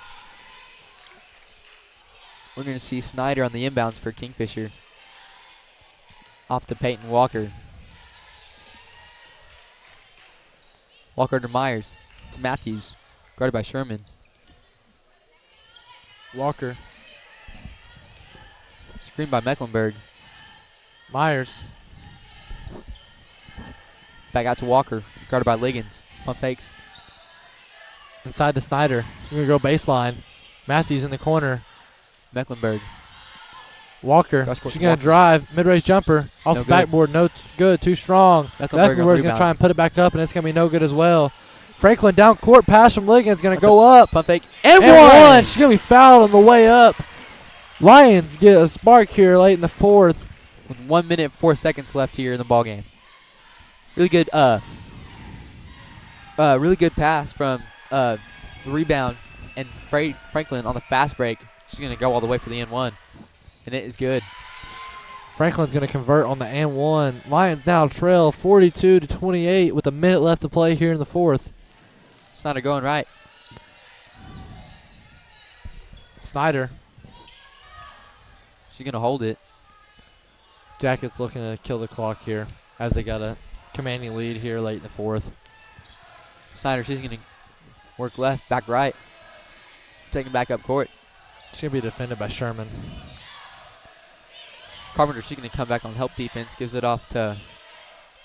We're going to see Snyder on the inbounds for Kingfisher. Off to Peyton Walker. Walker to Myers. To Matthews. Guarded by Sherman. Walker, Screen by Mecklenburg. Myers, Back out to Walker. Guarded by Liggins. Pump fakes. inside to Snyder. She's going to go baseline. Matthews in the corner. Mecklenburg. Walker, Cross court she's to going Walker. to drive. Mid-range jumper off No the good. backboard. No good, too strong. Mecklenburg on Mecklenburg's going to rebound. try and put it back up, and it's going to be no good as well. Franklin down court, pass from Ligon's going to go up. Pump fake. And one. She's going to be fouled on the way up. Lions get a spark here late in the fourth. With 1 minute, 4 seconds left here in the ball game. Really good pass from the rebound, and Franklin on the fast break. She's going to go all the way for the N1, and it is good. Franklin's going to convert on the N1. Lions now trail 42-28 with a minute left to play here in the fourth. Snyder going right. Snyder. She's going to hold it. Jackets looking to kill the clock here as they got a commanding lead here late in the fourth. Snyder, she's going to work left, back right. Taking back up court. She's going to be defended by Sherman. Carpenter, she's going to come back on help defense. Gives it off to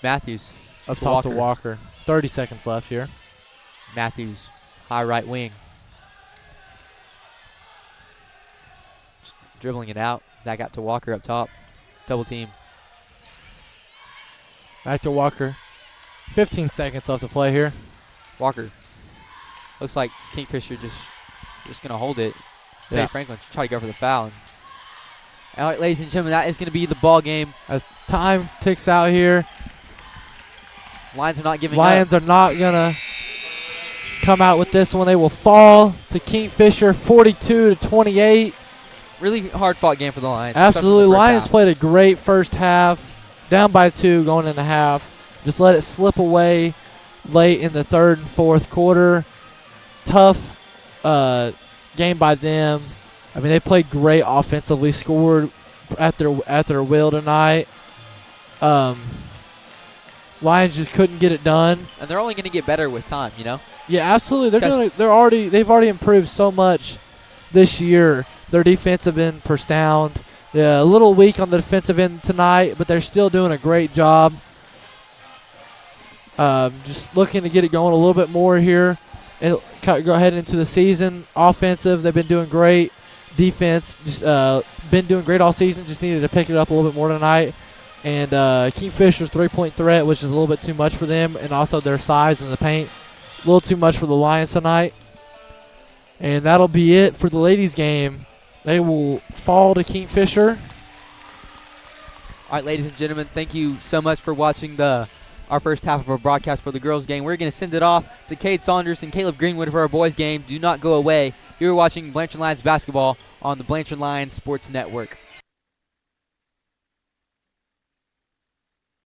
Matthews. Up top to Walker. 30 seconds left here. Matthews, high right wing. Just dribbling it out. Back out to Walker up top. Double team. Back to Walker. 15 seconds left to play here. Walker. Looks like Kingfisher just going to hold it. Yeah. Franklin try to go for the foul. All right, ladies and gentlemen, that is going to be the ball game. As time ticks out here, Lions are not giving Lions up. are not going to come out with this one. They will fall to Kingfisher 42-28. Really hard-fought game for the Lions. Absolutely. The Lions half. played a great first half. Down by 2 going into half. Just let it slip away late in the third and fourth quarter. Tough game by them. I mean, they played great offensively, scored at their will tonight. Lions just couldn't get it done. And they're only going to get better with time, you know? Yeah, absolutely. They've already improved so much this year. Their defense have been pursued. Yeah, a little weak on the defensive end tonight, but they're still doing a great job. Just looking to get it going a little bit more here. And go ahead into the season. Offensive, they've been doing great. Defense, just been doing great all season. Just needed to pick it up a little bit more tonight. And Kingfisher's three-point threat, which is a little bit too much for them, and also their size in the paint, a little too much for the Lions tonight. And that'll be it for the ladies' game. They will fall to Kingfisher. All right, ladies and gentlemen, thank you so much for watching our first half of our broadcast for the girls' game. We're going to send it off to Cade Saunders and Caleb Greenwood for our boys' game. Do not go away. You're watching Blanchard Lions basketball on the Blanchard Lions Sports Network.